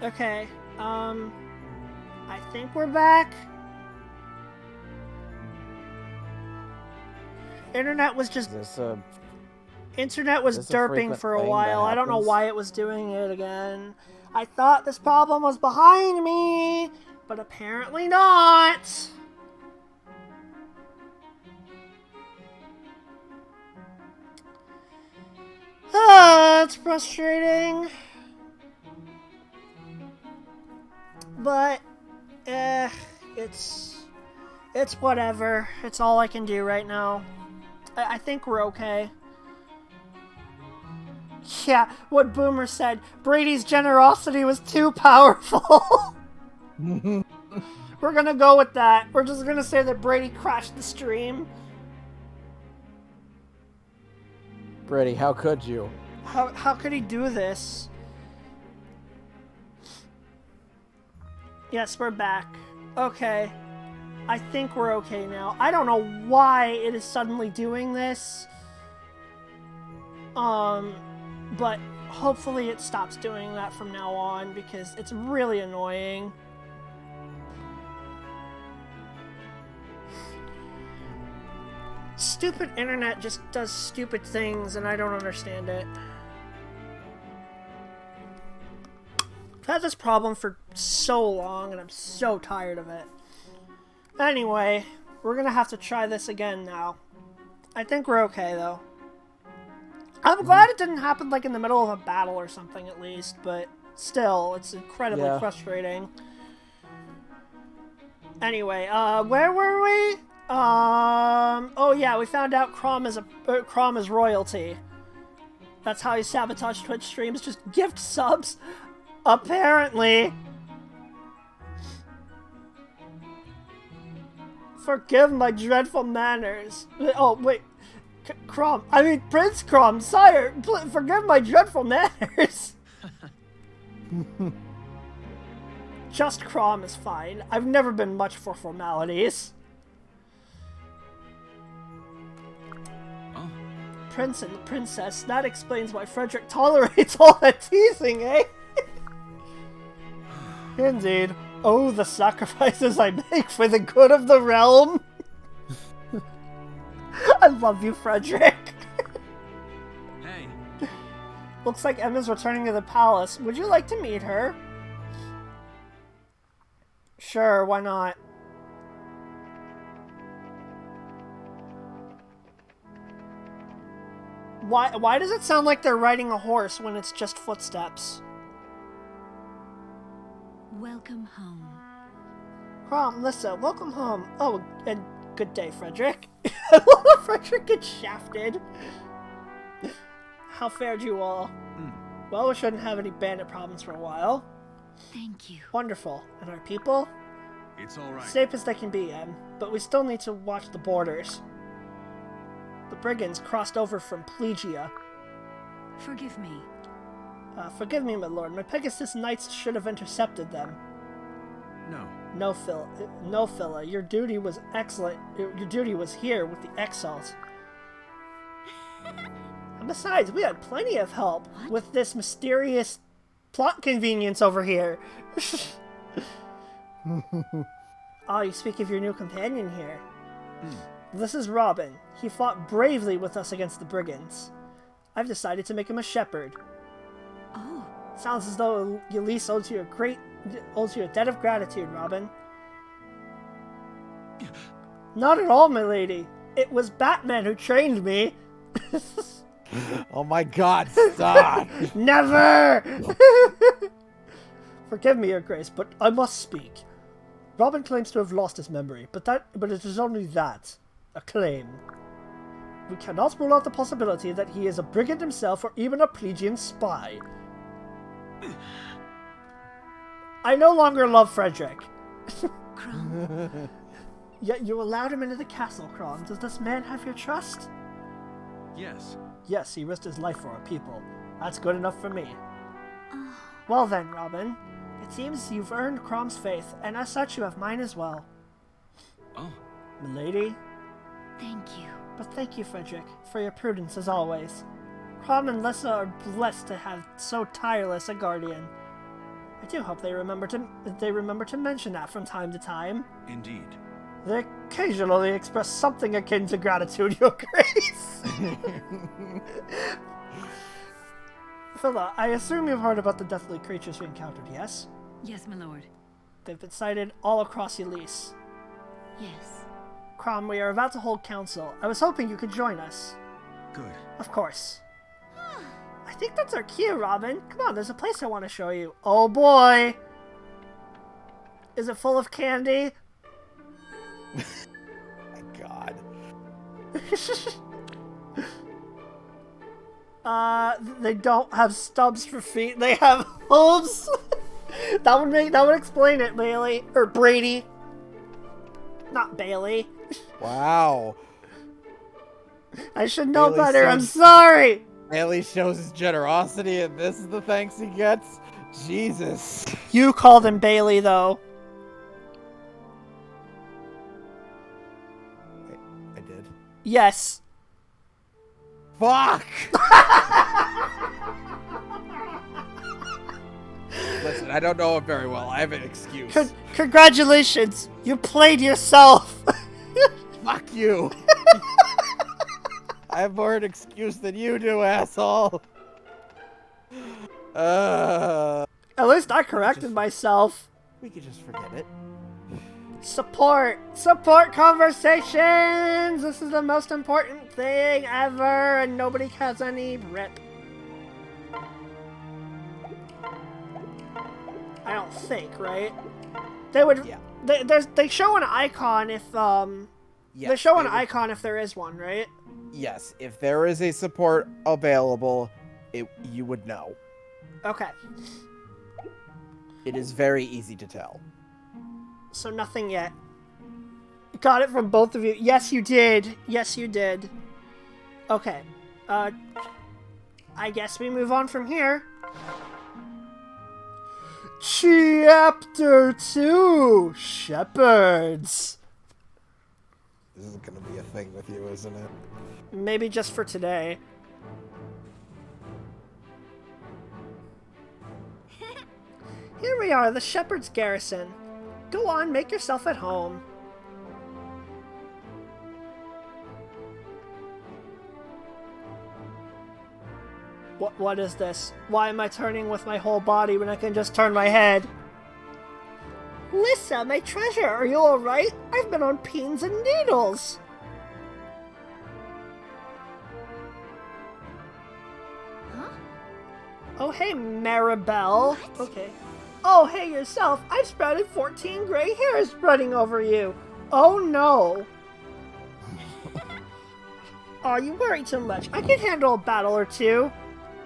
Okay, I think we're back. Internet was just... Internet was derping for a while. I don't know why it was doing it again. I thought this problem was behind me, but apparently not. It's frustrating. But, it's whatever. It's all I can do right now. I think we're okay. Yeah, what Boomer said. Brady's generosity was too powerful. We're gonna go with that. We're just gonna say that Brady crashed the stream. Brady, how could you? How could he do this? Yes, we're back. Okay. I think we're okay now. I don't know why it is suddenly doing this. But hopefully it stops doing that from now on because it's really annoying. Stupid internet just does stupid things and I don't understand it. I've had this problem for so long and I'm so tired of it. Anyway, we're gonna have to try this again now. I think we're okay though. I'm glad it didn't happen like in the middle of a battle or something at least, but still, it's incredibly frustrating. Anyway, where were we? Oh yeah, we found out Crom is royalty. That's how you sabotage Twitch streams, just gift subs. Apparently. Forgive my dreadful manners. Oh, wait. Crom. I mean, Prince Crom, sire, forgive my dreadful manners. Just Crom is fine. I've never been much for formalities. Oh. Prince and Princess, that explains why Frederick tolerates all that teasing, eh? Indeed. Oh, the sacrifices I make for the good of the realm. I love you, Frederick. Hey. Looks like Emma's returning to the palace. Would you like to meet her? Sure, why not? Why does it sound like they're riding a horse when it's just footsteps? Welcome home. Crom, Lissa, welcome home. Oh, and good day, Frederick. I love how Frederick gets shafted. How fared you all? Well, we shouldn't have any bandit problems for a while. Thank you. Wonderful. And our people? It's all right. Safe as they can be, Em. But we still need to watch the borders. The brigands crossed over from Plegia. Forgive me. Forgive me, my lord. My Pegasus knights should have intercepted them. No. No, Phila. Your duty was excellent. Your duty was here with the exiles. And besides, we had plenty of help with this mysterious plot convenience over here. Ah, you speak of your new companion here. This is Robin. He fought bravely with us against the brigands. I've decided to make him a shepherd. Oh. Sounds as though Elise owes you a debt of gratitude, Robin. Not at all, my lady. It was Batman who trained me. Oh my god, stop! Never! Forgive me, Your Grace, but I must speak. Robin claims to have lost his memory, but it is only that. A claim. We cannot rule out the possibility that he is a brigand himself or even a Plegian spy. I no longer love Frederick. Crom. Yet you allowed him into the castle, Crom. Does this man have your trust? Yes. Yes, he risked his life for our people. That's good enough for me. Oh. Well then, Robin. It seems you've earned Crom's faith, and as such you have mine as well. Oh. Milady? Thank you. But thank you, Frederick, for your prudence as always. Crom and Lissa are blessed to have so tireless a guardian. I do hope they remember to mention that from time to time. Indeed. They occasionally express something akin to gratitude, Your Grace. Phila, I assume you've heard about the deathly creatures we encountered, yes? Yes, my lord. They've been sighted all across Elise. Yes. Crom, we are about to hold council. I was hoping you could join us. Good. Of course. I think that's our cue, Robin. Come on, there's a place I want to show you. Oh boy! Is it full of candy? My God. They don't have stubs for feet. They have hooves. that would explain it, Bailey. Or Brady. Not Bailey. Wow. I should know Bailey better. I'm sounds- sorry. Bailey shows his generosity, and this is the thanks he gets? Jesus. You called him Bailey, though. I did. Yes. Fuck! Listen, I don't know him very well. I have an excuse. Congratulations. You played yourself. Fuck you. I have more an excuse than you do, asshole. At least I corrected myself. We could just forget it. Support conversations. This is the most important thing ever, and nobody has any rip. I don't think, right? They would. Yeah. They show an icon if Yes, they show an would- icon if there is one, right? Yes, if there is a support available, you would know. Okay. It is very easy to tell. So nothing yet. Got it from both of you. Yes, you did. Yes, you did. Okay. I guess we move on from here. Chapter 2, Shepherds. This is gonna be a thing with you, isn't it? Maybe just for today. Here we are, the Shepherd's Garrison. Go on, make yourself at home. What is this? Why am I turning with my whole body when I can just turn my head? Lissa, my treasure, are you alright? I've been on pins and needles. Huh? Oh, hey, Maribel. What? Okay. Oh, hey, yourself. I've sprouted 14 gray hairs spreading over you. Oh, no. Oh, you worry too much. I can handle a battle or two.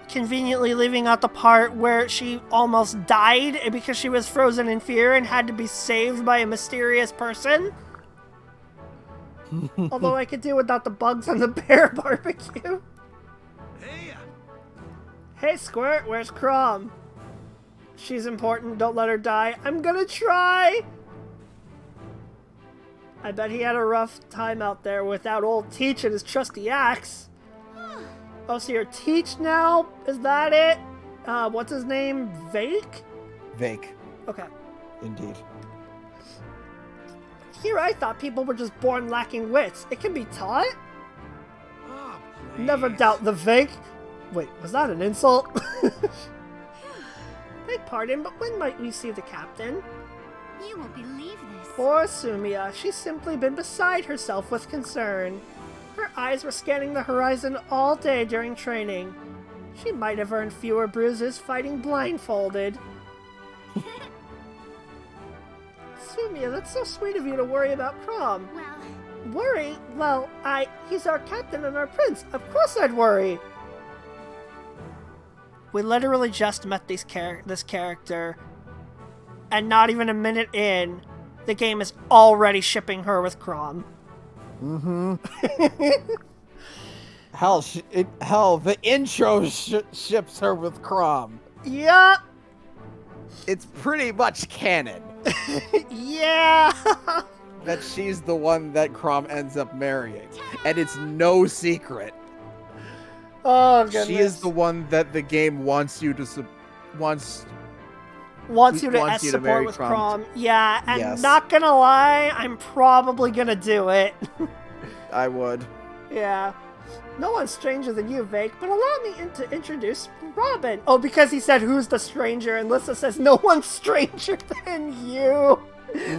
Conveniently leaving out the part where she almost died because she was frozen in fear and had to be saved by a mysterious person. Although I could do without the bugs on the bear barbecue. Hey! Hey, Squirt, where's Crom? She's important, don't let her die. I'm gonna try! I bet he had a rough time out there without old Teach and his trusty axe. Oh, so you're Teach now? Is that it? What's his name? Vake? Vake. Okay. Indeed. Here I thought people were just born lacking wits. It can be taught? Oh, Never please. doubt the Vake. Wait, was that an insult? Beg pardon, but when might we see the captain? You won't believe this. Poor Sumia, she's simply been beside herself with concern. Her eyes were scanning the horizon all day during training. She might have earned fewer bruises fighting blindfolded. Sumia, that's so sweet of you to worry about Crom. Well, Worry? Well, he's our captain and our prince. Of course I'd worry. We literally just met this character, and not even a minute in, the game is already shipping her with Crom. Mm-hmm. Hell, the intro ships her with Crom. Yup. It's pretty much canon Yeah. that she's the one that Crom ends up marrying, and it's no secret. Oh goodness. She is the one that the game wants you to wants you to Wants S you to support marry with Crom. Crom. Yeah, and Yes. not gonna lie, I'm probably gonna do it. I would. Yeah. No one's stranger than you, Vake, but allow me to introduce Robin. Oh, because he said, who's the stranger? And Lissa says, no one's stranger than you.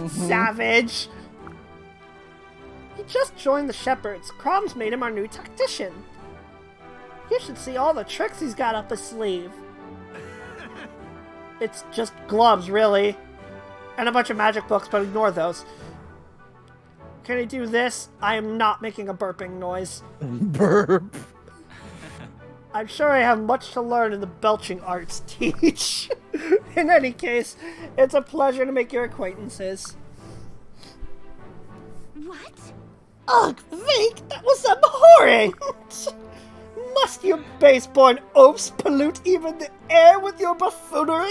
Savage. He just joined the Shepherds. Crom's made him our new tactician. You should see all the tricks he's got up his sleeve. It's just gloves, really. And a bunch of magic books, but ignore those. Can I do this? I am not making a burping noise. Burp. I'm sure I have much to learn in the belching arts teach. In any case, it's a pleasure to make your acquaintances. What? Ugh, Vake, that was abhorrent! Must you base-born oafs pollute even the air with your buffoonery?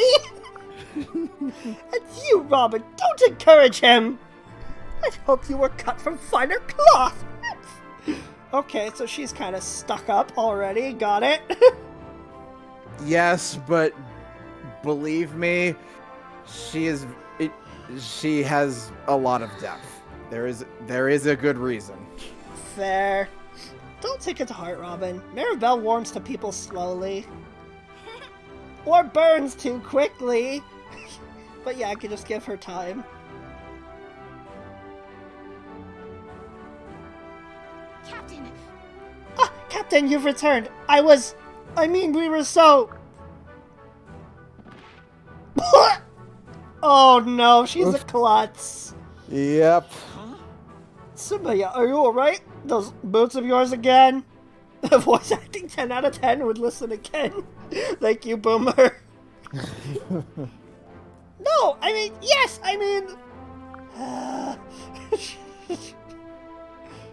And you, Robin, don't encourage him! I hope you were cut from finer cloth! Okay, so she's kind of stuck up already, got it? Yes, but believe me, she has a lot of depth. There is a good reason. Fair. Don't take it to heart, Robin. Maribel warms to people slowly. Or burns too quickly. But yeah, I could just give her time. Captain, Ah, Captain, you've returned. We were so... Oh no, she's a klutz. Yep. Simaya, are you alright? Those boots of yours again? Voice acting 10 out of 10 would listen again. Thank you, Boomer. No, yes,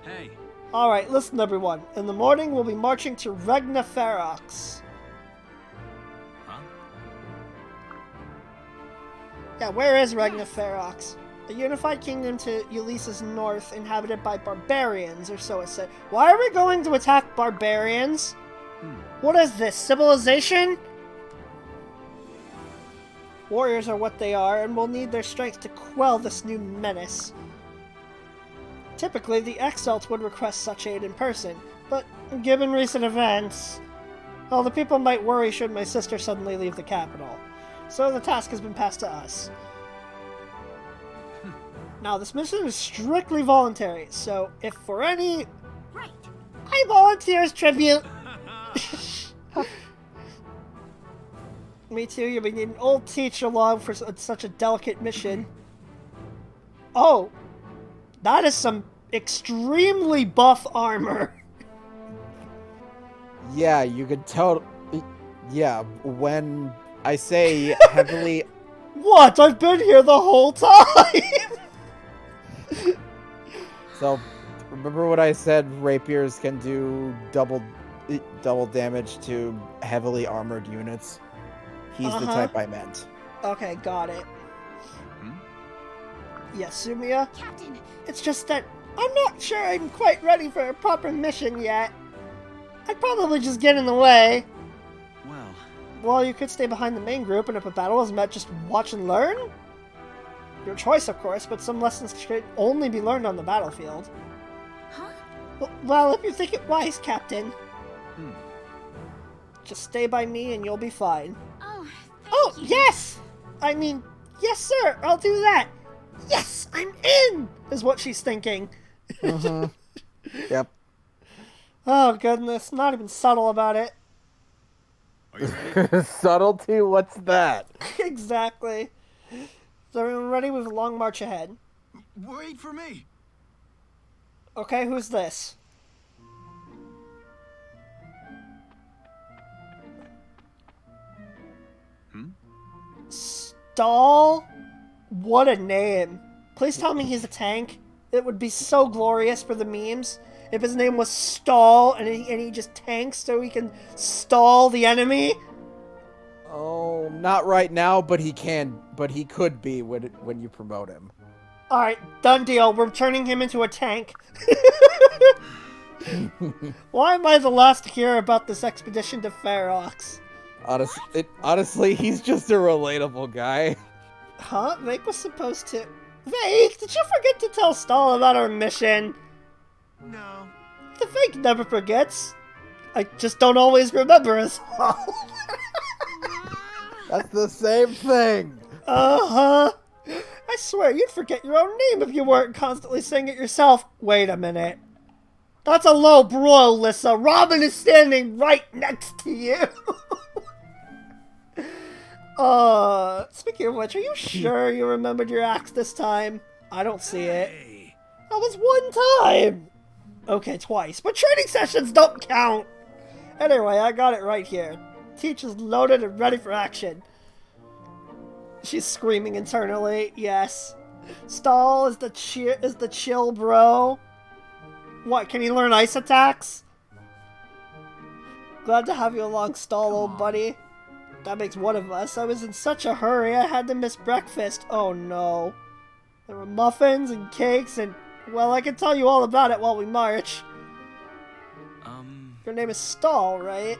Hey, Alright, listen everyone. In the morning, we'll be marching to Regna Ferox. huh? Yeah, where is Regna Ferox? A unified kingdom to Ulysses' north, inhabited by barbarians, or so it said. Why are we going to attack barbarians? What is this, civilization? Warriors are what they are, and we'll need their strength to quell this new menace. Typically, the Exalts would request such aid in person, but given recent events, well, the people might worry should my sister suddenly leave the capital. So the task has been passed to us. Now, this mission is strictly voluntary, so if for any... right. I volunteer as tribute! Me too, you'll be needing an old teach along for such a delicate mission. Oh! That is some extremely buff armor! Yeah, you could tell. Yeah, when I say heavily. What? I've been here the whole time! So, remember what I said? Rapiers can do double damage to heavily armored units. He's the type I meant. Okay, got it. Yes, Sumia? Captain, It's just that I'm not sure I'm quite ready for a proper mission yet. I'd probably just get in the way. Well, Well, you could stay behind the main group, and if a battle is met, just watch and learn? Your choice, of course, but some lessons should only be learned on the battlefield. huh? Well, if you think it wise, Captain. Just stay by me and you'll be fine. Oh, Oh, thank you. yes! Yes, sir, I'll do that! Yes, I'm in! Is what she's thinking. Yep. Oh, goodness, not even subtle about it. are you ready? Subtlety? What's that? Exactly. So everyone ready? We have a long march ahead. Wait for me. Okay, who's this? Stall? What a name. Please tell me he's a tank. It would be so glorious for the memes if his name was Stall and he just tanks so he can stall the enemy. Oh, not right now, but he can. But he could be when you promote him. Alright, done deal. We're turning him into a tank. Why am I the last to hear about this expedition to Ferox? Honestly, he's just a relatable guy. Huh? Vake was supposed to... Vake, did you forget to tell Stahl about our mission? No. The Vake never forgets. I just don't always remember as well. That's the same thing. Uh-huh. I swear, you'd forget your own name if you weren't constantly saying it yourself. Wait a minute. That's a low blow, Lissa. Robin is standing right next to you. Speaking of which, are you sure you remembered your axe this time? I don't see it. Hey. That was one time. Okay, twice. But training sessions don't count. Anyway, I got it right here. Teach is loaded and ready for action. She's screaming internally. Yes. Stahl is the chill bro. What, can he learn ice attacks? Glad to have you along, Stahl, old buddy. That makes one of us. I was in such a hurry, I had to miss breakfast. Oh no. There were muffins and cakes and... Well, I can tell you all about it while we march. Your name is Stahl, right?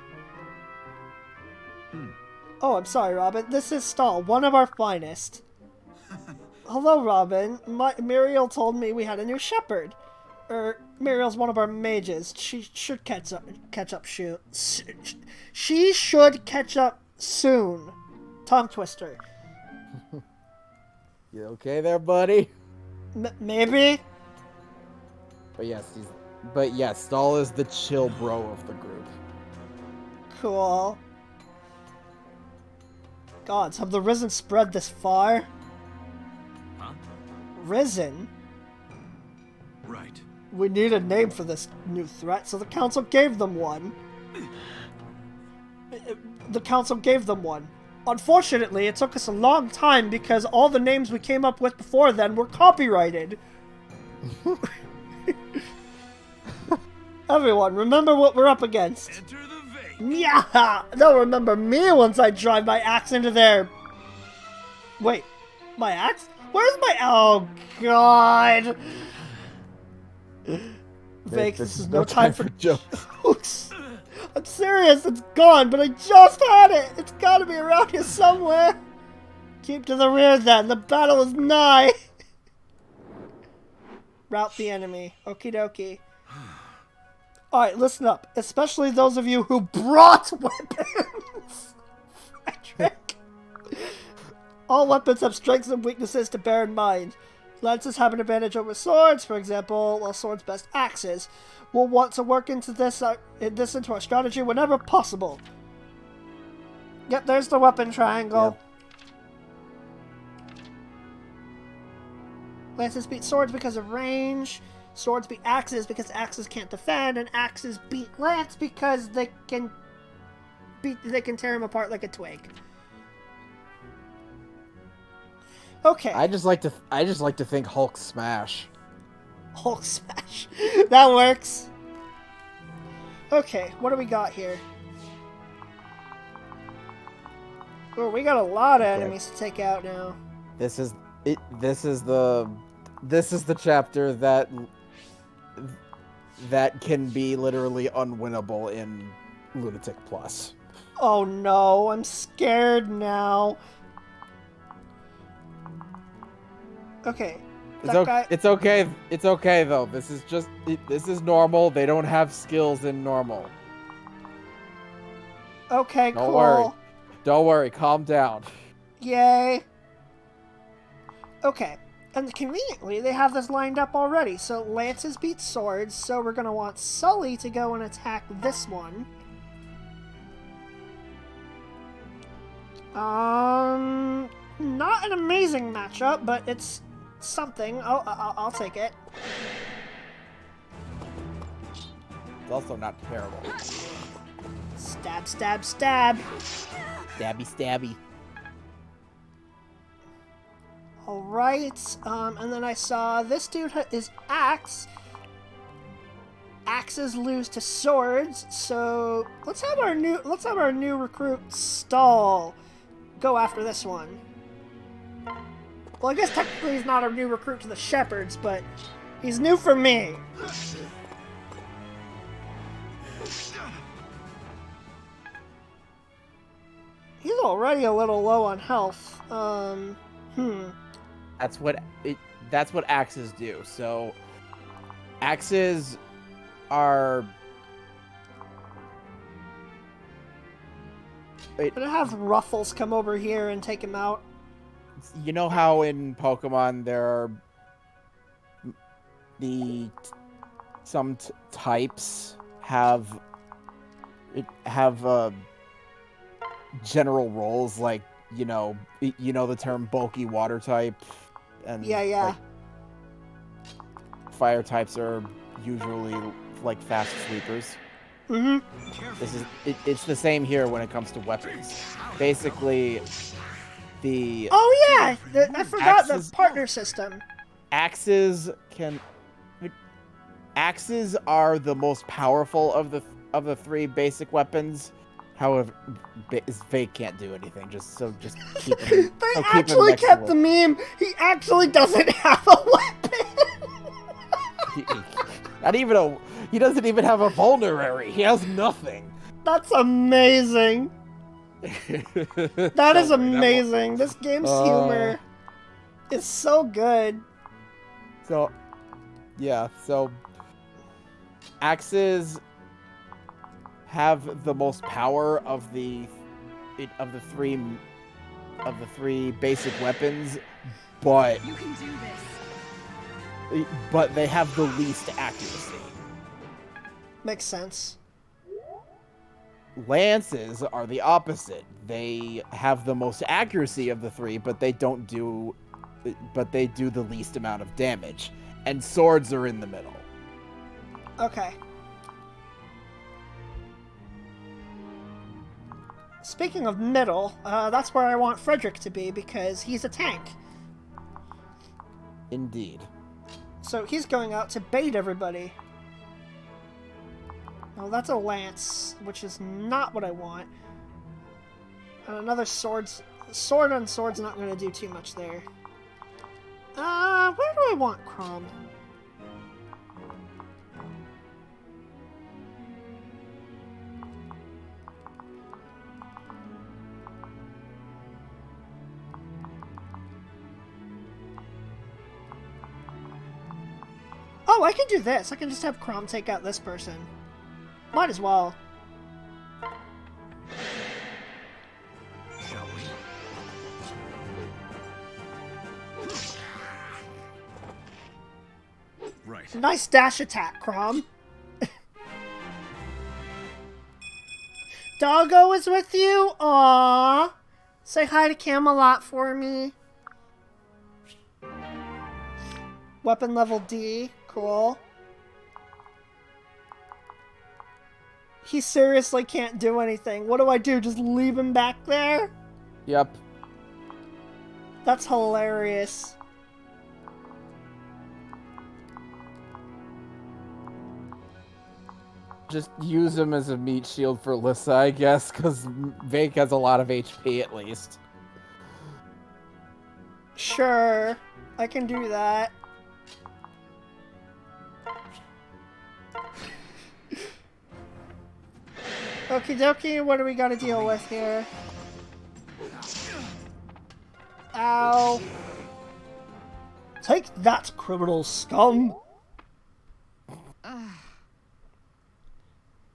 Oh, I'm sorry, Robin. This is Stahl, one of our finest. Hello, Robin. Muriel told me we had a new shepherd. Muriel's one of our mages. She should catch up She should catch up soon. Tongue twister. You okay there, buddy? Maybe? But yes, Stahl is the chill bro of the group. Cool. Gods, have the Risen spread this far? Huh? Risen? Right. We need a name for this new threat, so the council gave them one. Unfortunately, it took us a long time because all the names we came up with before then were copyrighted. Everyone, remember what we're up against. Enter the Vake. Yeah! They'll remember me once I drive my axe into their... Wait, my axe? Where's my... Oh, God! Vake, this is no time for jokes. I'm serious, it's gone, but I just had it! It's gotta be around here somewhere! Keep to the rear then, the battle is nigh! Rout the enemy. Okie dokie. Alright, listen up. Especially those of you who brought weapons! Frederick. All weapons have strengths and weaknesses to bear in mind. Lances have an advantage over swords, for example, while swords best axes. We'll want to work into this into our strategy whenever possible. Yep, there's the weapon triangle. Yep. Lances beat swords because of range. Swords beat axes because axes can't defend, and axes beat lance because they can tear him apart like a twig. Okay. I just like to think Hulk smash. Hulk smash. That works. Okay, what do we got here? Oh, we got a lot of enemies to take out now. This is the chapter that can be literally unwinnable in Lunatic Plus. Oh no, I'm scared now. Okay. It's okay though. This is normal. They don't have skills in normal. Okay, Don't cool. worry. Don't worry. Calm down. Yay. Okay. And conveniently, they have this lined up already. So lances beat swords, so we're going to want Sully to go and attack this one. Not an amazing matchup, but it's something. I'll take it. It's also not terrible. Stab, stab, stab. Stabby, stabby. Alright, and then I saw this dude is axe. Axes lose to swords, so let's have our new recruit Stahl go after this one. Well, I guess technically he's not a new recruit to the Shepherds, but he's new for me. He's already a little low on health. That's what axes do. So axes are I'm gonna have Ruffles come over here and take him out. you know how in Pokemon there are some types have general roles, like you know the term bulky water type, and Yeah. like, fire types are usually like fast sweepers. It's the same here when it comes to weapons. Basically, Oh yeah, I forgot Axes- the partner system. axes are the most powerful of the three basic weapons. However, Fake can't do anything. Just keep him. They keep him actually next to kept the him. meme. He actually doesn't have a weapon. He doesn't even have a vulnerary. He has nothing. That's amazing. That is amazing. This game's humor is so good. So axes have the most power of the three basic weapons, but You can do this. they have the least accuracy. Makes sense. Lances are the opposite. They have the most accuracy of the three, but they do the least amount of damage. And swords are in the middle. Okay. Speaking of middle, that's where I want Frederick to be because he's a tank. Indeed. So he's going out to bait everybody. Well, that's a lance, which is not what I want. Another sword on sword's not going to do too much there. Where do I want Crom? Oh, I can do this. I can just have Crom take out this person. Might as well. Shall we? Right. Nice dash attack, Crom. Doggo is with you? Aww. Say hi to Camelot for me. Weapon level D. Cool. He seriously can't do anything. What do I do? Just leave him back there? Yep. That's hilarious. Just use him as a meat shield for Lissa, I guess, because Vake has a lot of HP at least. Sure. I can do that. Okie dokie, what do we gotta deal with here? Ow. Take that, criminal scum!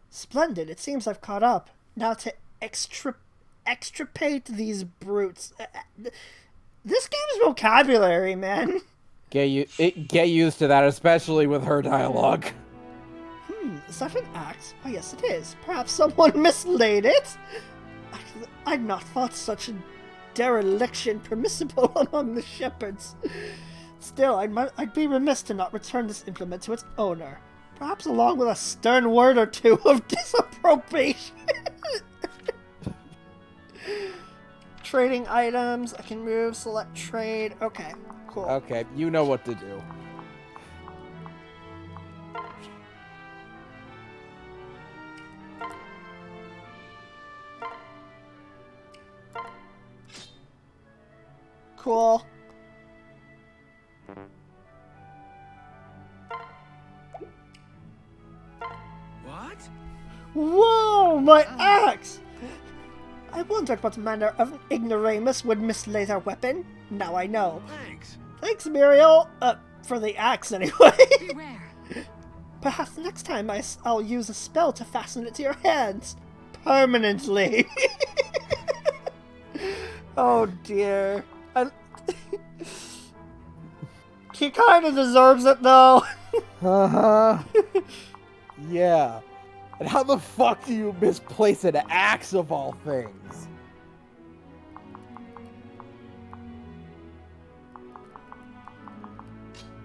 Splendid, it seems I've caught up. Now to extirpate these brutes. This game's vocabulary, man. Get used to that, especially with her dialogue. Is that an axe? Oh, yes, it is. Perhaps someone mislaid it? I'd not thought such a dereliction permissible among the shepherds. Still, I'd be remiss to not return this implement to its owner. Perhaps along with a stern word or two of disapprobation. Trading items. I can move, select trade. Okay, cool. Okay, you know what to do. Cool. What? Whoa, my axe! I I wondered what manner of ignoramus would mislay their weapon. Now I know. Thanks. Thanks, Muriel. For the axe, anyway. Beware. Perhaps next time I'll use a spell to fasten it to your hands. Permanently. Oh, dear. He kind of deserves it, though. Uh-huh. Yeah. And how the fuck do you misplace an axe of all things?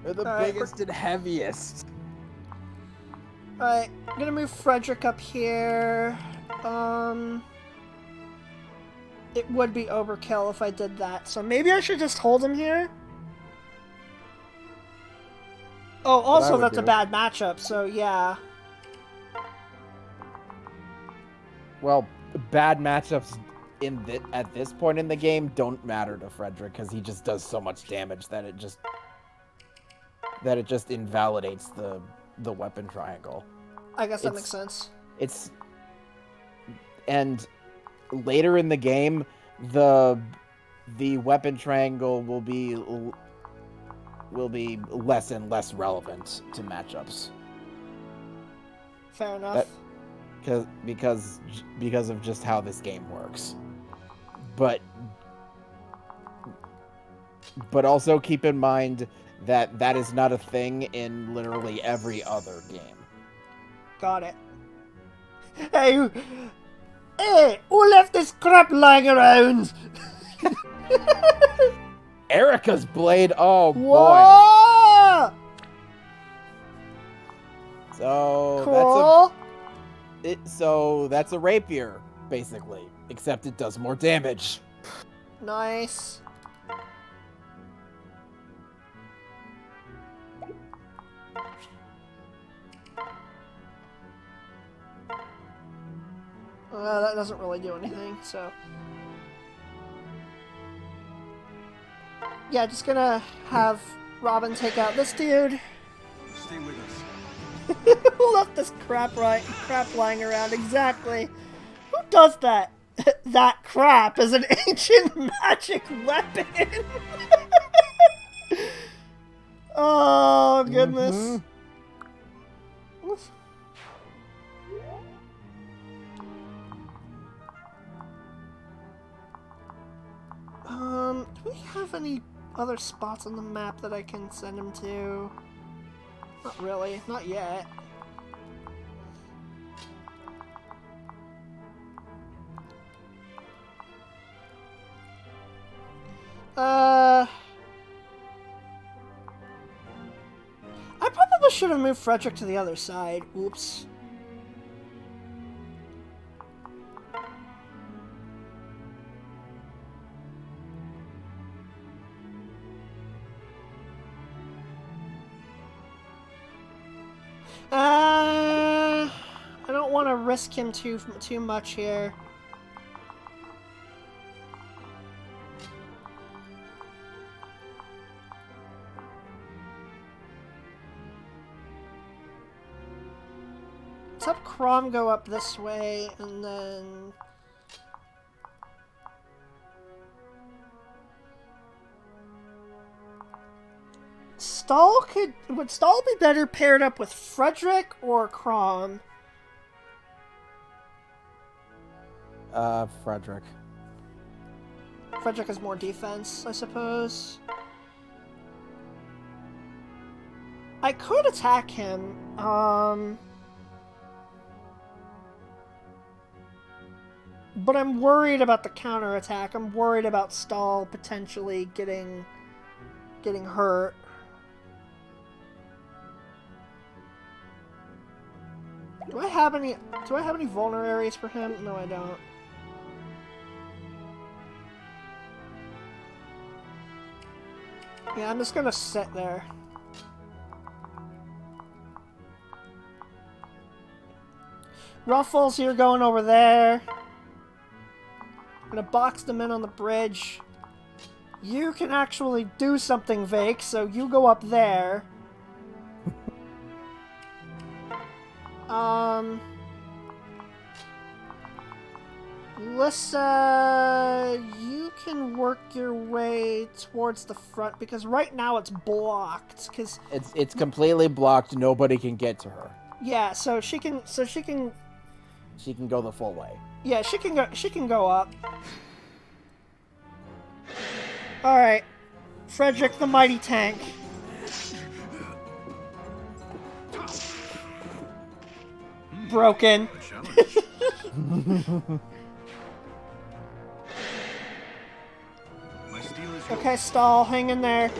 They're the Alright, biggest and heaviest. Alright, I'm gonna move Frederick up here. It would be overkill if I did that, so maybe I should just hold him here? Oh, also would that's a do. bad matchup, so yeah. Well, bad matchups at this point in the game don't matter to Frederick because he just does so much damage that it just invalidates the weapon triangle. I guess that makes sense. And later in the game, the weapon triangle will be less and less relevant to matchups. Fair enough. Because of just how this game works. But also keep in mind that is not a thing in literally every other game. Got it. Hey, who left this crap lying around? Erica's blade, oh boy. Whoa! So Cool. that's a rapier, basically. Except it does more damage. Nice. That doesn't really do anything, so... Yeah, just gonna have Robin take out this dude. Stay with us. Who left this crap lying around? Exactly. Who does that? That crap is an ancient magic weapon. Oh goodness. Mhm. Do we have any other spots on the map that I can send him to? Not really, not yet. I probably should have moved Frederick to the other side. Oops. I don't want to risk him too much here. Let's have Crom go up this way, and then... Would Stahl be better paired up with Frederick or Crom? Frederick. Frederick has more defense, I suppose. I could attack him, but I'm worried about the counterattack. I'm worried about Stahl potentially getting hurt. Do I have any vulneraries for him? No, I don't. Yeah, I'm just gonna sit there. Ruffles, you're going over there. I'm gonna box them in on the bridge. You can actually do something, Vake, so you go up there. Lissa, you can work your way towards the front because right now it's blocked. Cause It's completely blocked. Nobody can get to her. yeah, so she can She can go the full way. yeah, she can go up. All right, Frederick the Mighty Tank. Broken. My steel is Okay, stall, hang in there.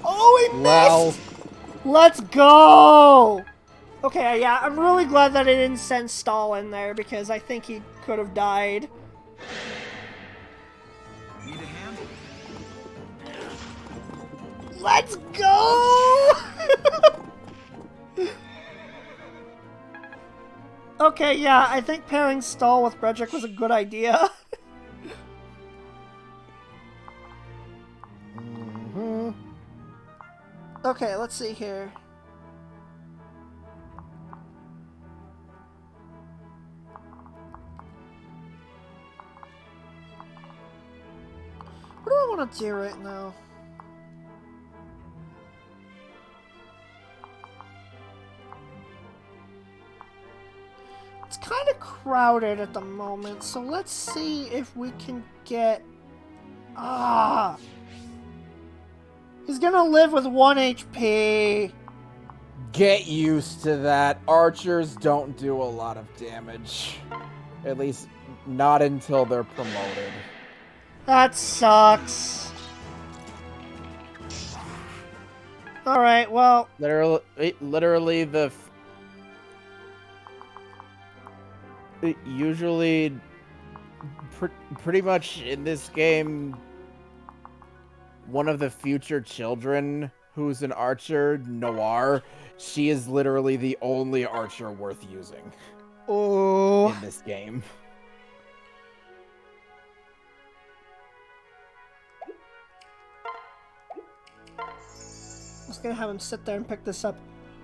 Oh, he Well, missed! Let's go! Okay, yeah, I'm really glad that I didn't send stall in there because I think he could have died. Need a hand? Let's go! Okay, yeah, I think pairing stall with Frederick was a good idea. Okay, let's see here. What do I want to do right now? It's kind of crowded at the moment, so let's see if we can get... Ah! He's gonna live with 1 HP. get used to that. Archers don't do a lot of damage. At least, not until they're promoted. That sucks. Alright, well... Literally usually, pretty much in this game, one of the future children who's an archer, Noir, she is literally the only archer worth using Oh. in this game. I'm just gonna have him sit there and pick this up.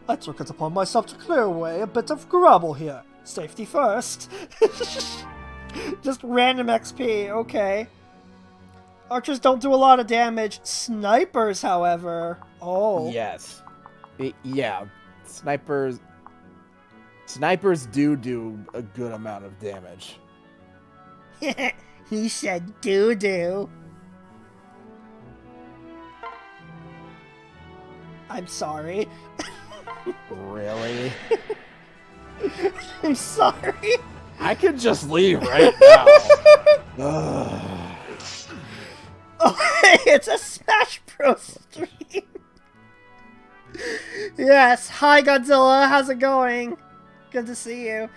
I took it upon myself to clear away a bit of gravel here. Safety first. Just random XP, okay. Archers don't do a lot of damage. Snipers, however. Oh. Yes. Yeah. Snipers do a good amount of damage. He said doo-doo. I'm sorry. Really? I'm sorry. I could just leave right now. Oh, hey, it's a Smash Bros. Stream. Yes, hi Godzilla, how's it going? Good to see you.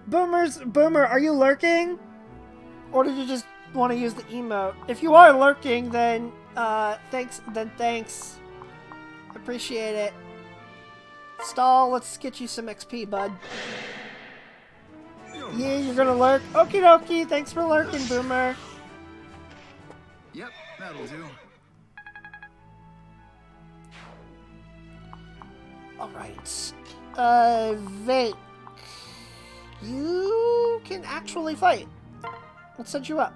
Boomer, are you lurking? Or did you just want to use the emote? If you are lurking, then thanks. Appreciate it. Stall, let's get you some XP, bud. Yeah, you're gonna lurk? Okie dokie, thanks for lurking, Boomer. Yep, that'll do. Alright. Vake. You can actually fight. Let's set you up.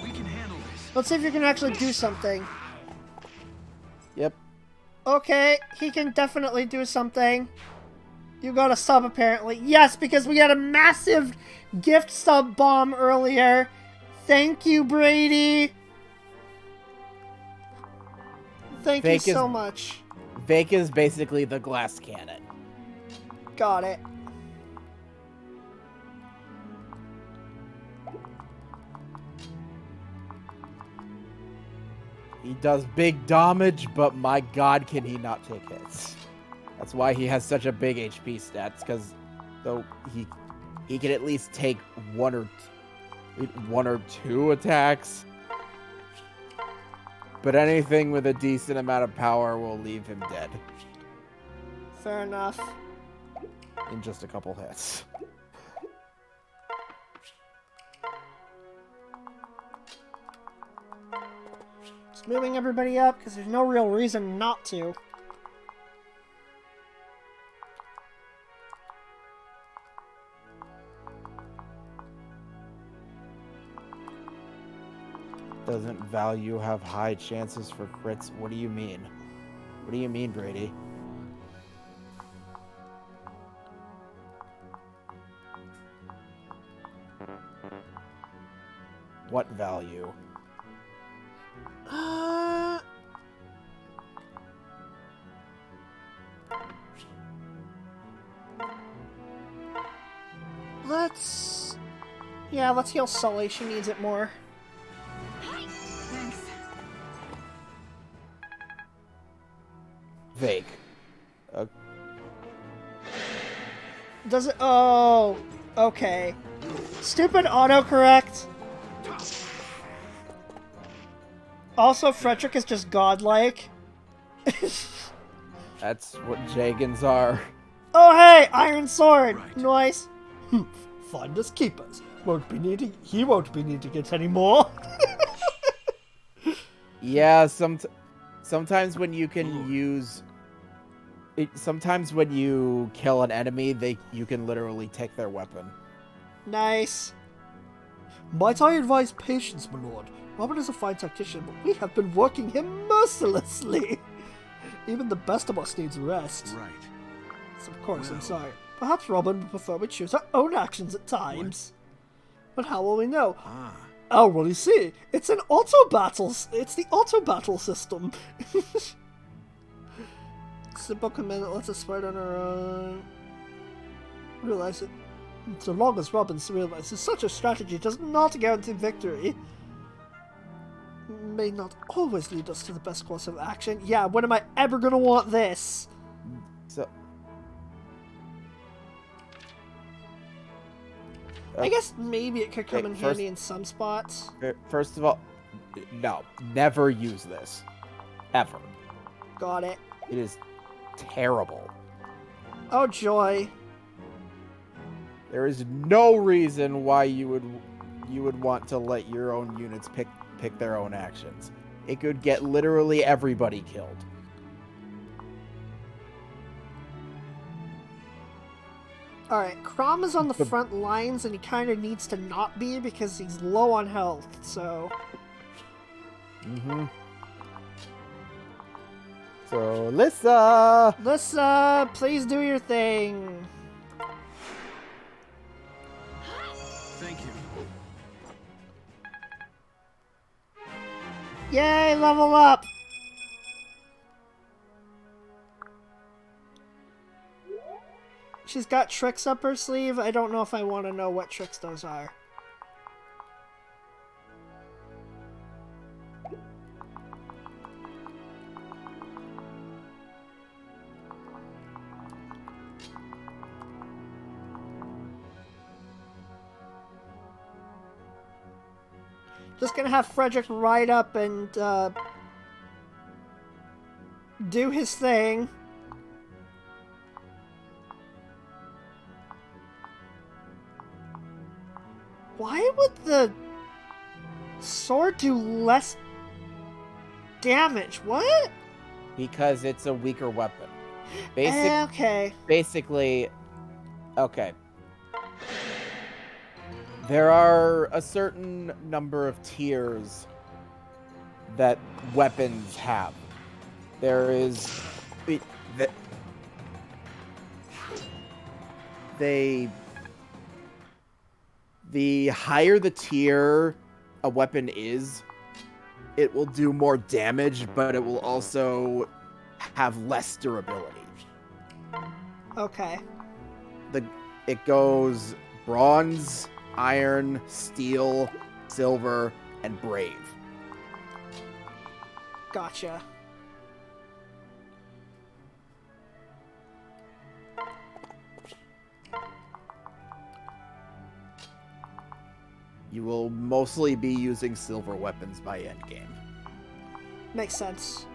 We can handle this. Let's see if you can actually do something. Yep. Okay, he can definitely do something. You got a sub, apparently. Yes, because we had a massive gift sub bomb earlier. Thank you, Brady. Thank you so much. Vake is basically the glass cannon. Got it. He does big damage, but my god, can he not take hits. That's why he has such a big HP stats, because though he can at least take one or two attacks. But anything with a decent amount of power will leave him dead Fair enough. in just a couple hits. Just moving everybody up, because there's no real reason not to. Doesn't value have high chances for crits? What do you mean? What do you mean, Brady? What value? Let's heal Sully. She needs it more. Thanks. Vague. Does it? Oh, okay. Stupid autocorrect. Also, Frederick is just godlike. That's what Jagans are. Oh, hey! Iron Sword! Right. Nice. Finders keepers. He won't be needing it anymore. Yeah, sometimes when you can use... sometimes when you kill an enemy, you can literally take their weapon. Nice. Might I advise patience, my lord? Robin is a fine tactician, but we have been working him mercilessly. Even the best of us needs rest. Right. So of course, I'm Well. sorry. Perhaps Robin would prefer we choose our own actions at times. But how will we know? Ah. Oh, well, you see, it's an auto battles. It's the auto battle system. Simple command that lets us fight on our own. Realize it. So long as Robin realizes such a strategy does not guarantee victory. May not always lead us to the best course of action. Yeah, when am I ever gonna want this? So... I guess maybe it could come Okay, in first- handy in some spots. First of all, no. Never use this. Ever. Got it. It is terrible. Oh, joy. There is no reason why you would want to let your own units pick their own actions. It could get literally everybody killed. Alright, Crom is on the front lines and he kind of needs to not be because he's low on health, so... Mm-hmm. So, Lissa! Lissa, please do your thing. Thank you. Yay, level up! She's got tricks up her sleeve. I don't know if I want to know what tricks those are. Just gonna have Frederick ride up and do his thing. Why would the sword do less damage? What? Because it's a weaker weapon. Okay. Basically, okay. There are a certain number of tiers that weapons have. There is... The higher the tier a weapon is, it will do more damage, but it will also have less durability. Okay. It goes bronze, iron, steel, silver, and brave. Gotcha. You will mostly be using silver weapons by endgame. Makes sense.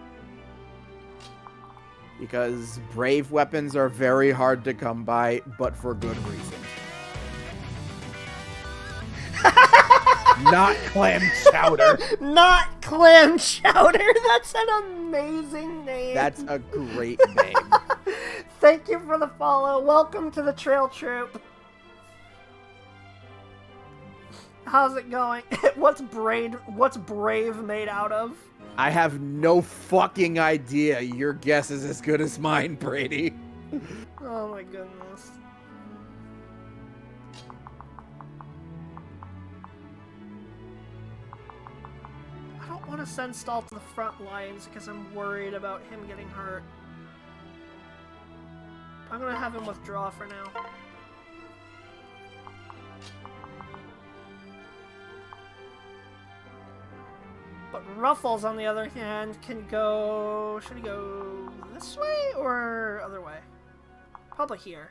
Because brave weapons are very hard to come by, but for good reason. Not clam chowder. Not Clam Chowder! That's an amazing name! That's a great name. Thank you for the follow. Welcome to the Trail Troop. How's it going? What's brave made out of? I have no fucking idea. Your guess is as good as mine, Brady. Oh my goodness. I don't want to send Stall to the front lines because I'm worried about him getting hurt. I'm gonna have him withdraw for now. But Ruffles, on the other hand, can go... Should he go this way or other way? Probably here.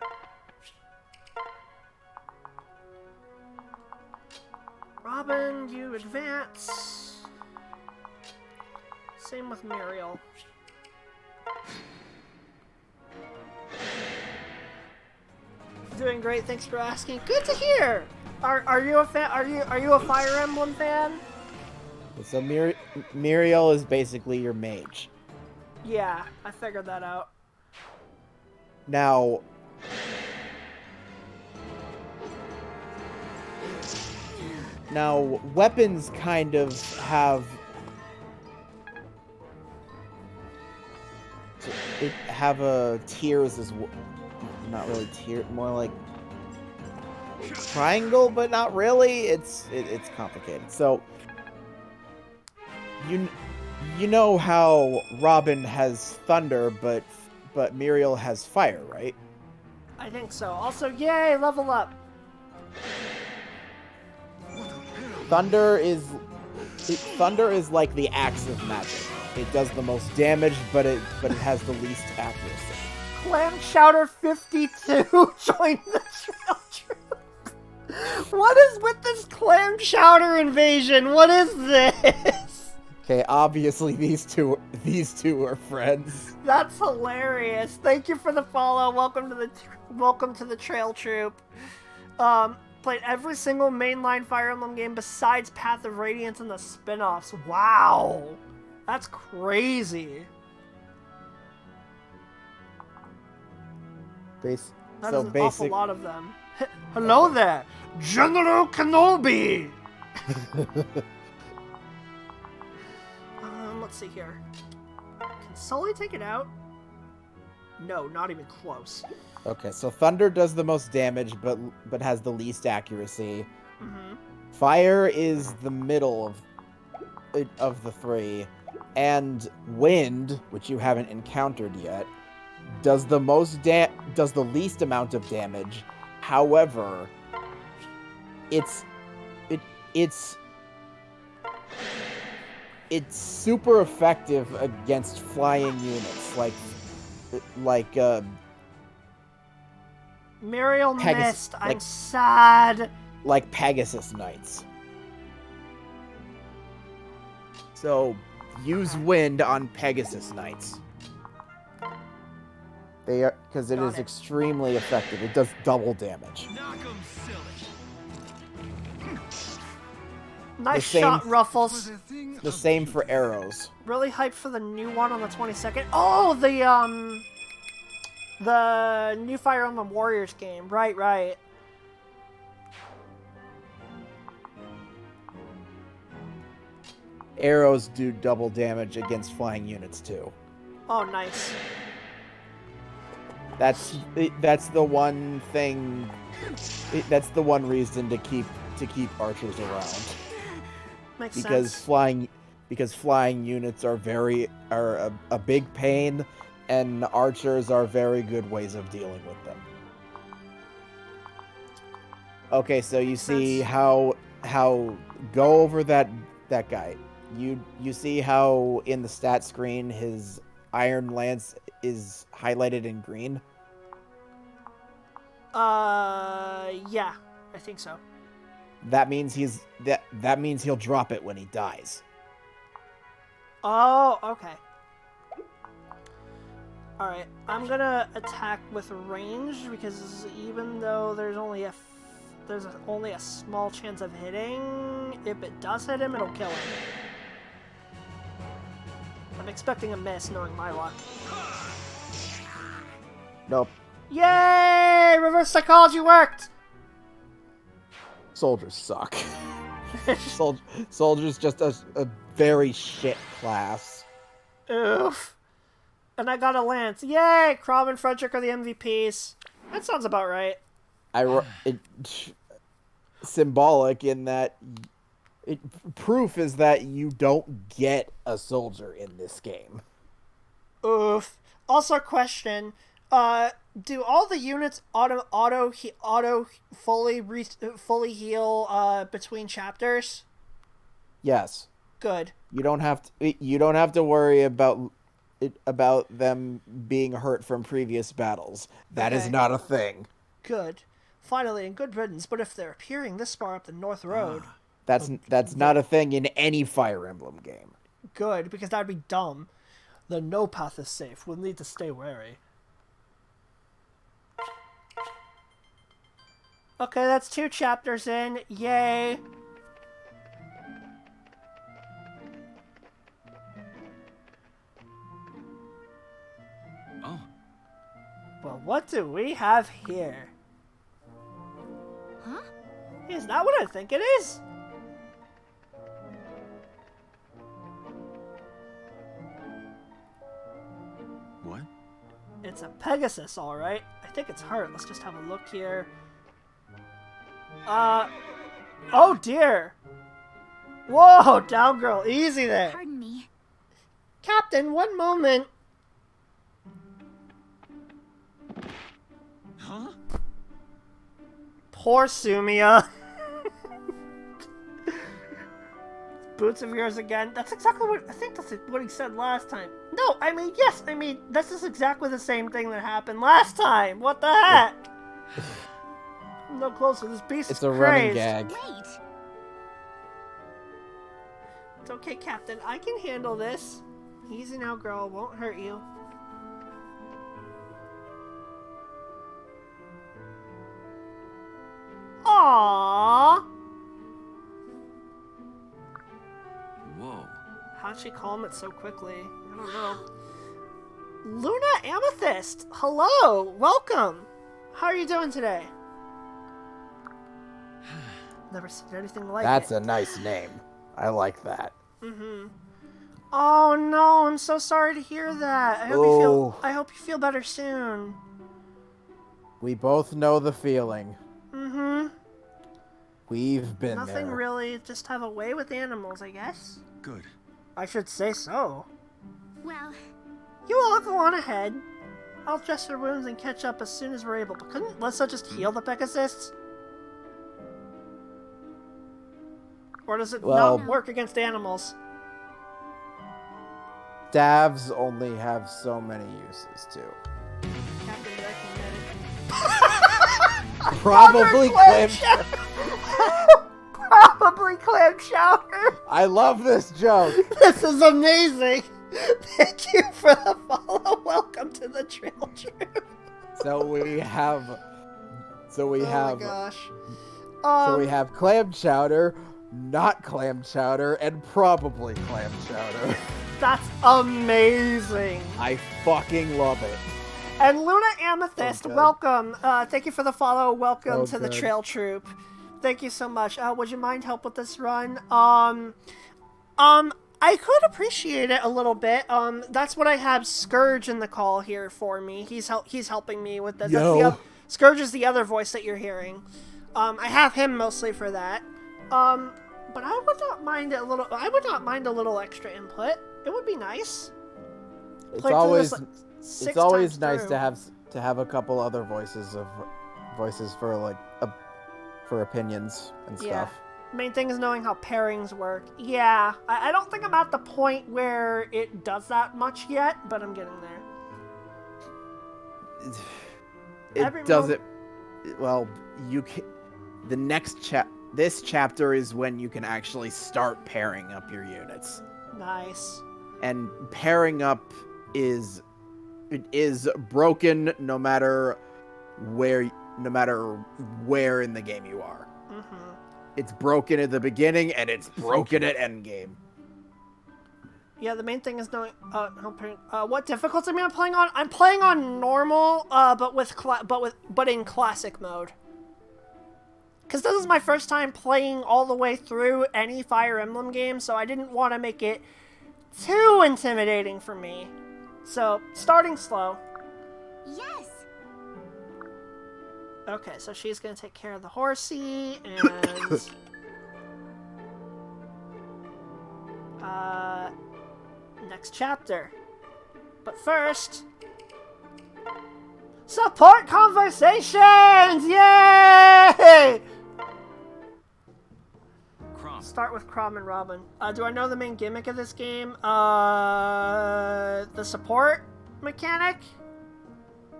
Robin, you advance. Same with Muriel. Doing great, thanks for asking. Good to hear. Are you a fan? Are you a Fire Emblem fan? So Muriel is basically your mage. Yeah, I figured that out. Now, weapons kind of have a tiers as well. Not really tier, more like triangle, but not really. It's complicated. So you know how Robin has thunder, but Muriel has fire, right? I think so. Also, yay, level up. Thunder is like the axe of magic. It does the most damage, but it has the least accuracy. Clam Chowder 52 joined the trail troop. What is with this Clam Chowder invasion? What is this? Okay, obviously these two are friends. That's hilarious. Thank you for the follow. Welcome to the trail troop. Played every single mainline Fire Emblem game besides Path of Radiance and the spin-offs. Wow, that's crazy. That is an awful lot of them. Hello there, General Kenobi! Let's see here. Can Sully take it out? No, not even close. Okay, so Thunder does the most damage, but has the least accuracy. Mm-hmm. Fire is the middle of the three, and Wind, which you haven't encountered yet, does the least amount of damage. However, it's super effective against flying units, like Muriel missed. I'm sad. Like Pegasus Knights. So use Wind on Pegasus Knights. They are, because it is extremely effective. It does double damage. Knock 'em silly. Nice shot, Ruffles. The same for arrows. Really hyped for the new one on the 22nd. Oh, the new Fire Emblem Warriors game. Right. Arrows do double damage against flying units too. Oh, nice. That's the one thing. That's the one reason to keep archers around. Makes because sense. flying units are a big pain, and archers are very good ways of dealing with them. Okay, so you see how go over that guy. You see how in the stat screen his Iron Lance is highlighted in green? Yeah, I think so. That means he'll drop it when he dies. Oh, okay. Alright, I'm gonna attack with range because even though there's only a small chance of hitting, if it does hit him, it'll kill him. I'm expecting a miss, knowing my luck. Nope. Yay! Reverse psychology worked! Soldiers suck. Soldier's just a very shit class. Oof. And I got a lance. Yay! Crom and Frederick are the MVPs. That sounds about right. Symbolic in that proof is that you don't get a soldier in this game. Oof. Also, question: do all the units auto fully heal between chapters? Yes. Good. You don't have to worry about them being hurt from previous battles. That is Okay. not a thing. Good. Finally, in good riddance. But if they're appearing this far up the North Road, That's not a thing in any Fire Emblem game. good, because that'd be dumb. Then no path is safe. We'll need to stay wary. Okay, that's 2 chapters in. Yay. Oh, Well, what do we have here? Huh? Is that what I think it is? what? It's a Pegasus, alright. I think it's her. Let's just have a look here. Oh dear! Whoa, down girl, easy there. Pardon me. Captain, one moment. Huh? Poor Sumia. Boots of yours again. That's exactly what I think. That's what he said last time. No, I mean yes. I mean this is exactly the same thing that happened last time. What the heck? I'm no closer. This beast It's is a running crazed. gag. Wait. It's okay, Captain. I can handle this. Easy now, girl. It won't hurt you. Aww. Whoa. How'd she calm it so quickly? I don't know. Luna Amethyst! Hello! Welcome! How are you doing today? Never seen anything like That's it. a nice name. I like that. Oh no, I'm so sorry to hear that. I hope you feel better soon. We both know the feeling. Mm-hmm. We've been Nothing there. really, just have a way with animals, I guess. Good. I should say so. Well, You all go on ahead. I'll dress your wounds and catch up as soon as we're able. But couldn't Lissa just heal the Pegasus? Or does it Well- not work against animals? Stabs only have so many uses too. Captain recommended. Probably clam. Probably clam chowder. I love this joke. This is amazing. Thank you for the follow. Welcome to the Trail Troop. So we have Oh my gosh. So we have clam chowder, not clam chowder, and probably clam chowder. That's amazing. I fucking love it. And Luna Amethyst, Oh, good. welcome. Thank you for the follow. Welcome Oh, to the good. Trail Troop. Thank you so much. Would you mind help with this run? I could appreciate it a little bit. That's what I have Scourge in the call here for me. He's helping me with this. Yo. Scourge is the other voice that you're hearing. I have him mostly for that. But I would not mind a little. I would not mind a little extra input. It would be nice. It's Played through always this, like, 6 it's always times nice through. to have a couple other voices for like for opinions and Yeah. stuff. Main thing is knowing how pairings work. Yeah, I don't think I'm at the point where it does that much yet, but I'm getting there. Every It doesn't. Well, you can. The next this chapter is when you can actually start pairing up your units, Nice. and pairing up is broken no matter where in the game you are. Mm-hmm. It's broken at the beginning and it's broken at endgame. Yeah, the main thing is knowing what difficulty am I playing on? I'm playing on normal, but in classic mode. because this is my first time playing all the way through any Fire Emblem game, so I didn't want to make it too intimidating for me. So, starting slow. Yes. Okay, so she's gonna take care of the horsey, and... next chapter. But first... Support conversations! Yay! Crom. Start with Crom and Robin. Do I know the main gimmick of this game? The support mechanic?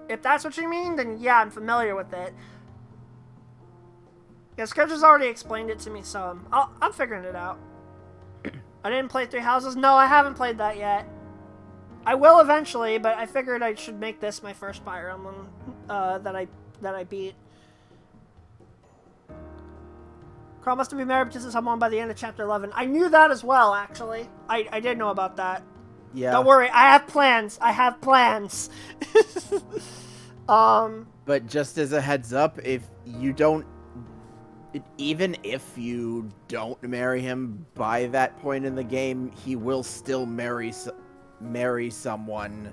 If that's what you mean, then yeah, I'm familiar with it. Yeah, Scourge's already explained it to me, so I'm figuring it out. I didn't play Three Houses. No, I haven't played that yet. I will eventually, but I figured I should make this my first Fire Emblem that I beat. Carl must have been married to someone by the end of Chapter 11. I knew that as well, actually. I did know about that. Yeah. Don't worry, I have plans. I have plans. But just as a heads up, even if you don't marry him by that point in the game, he will still marry someone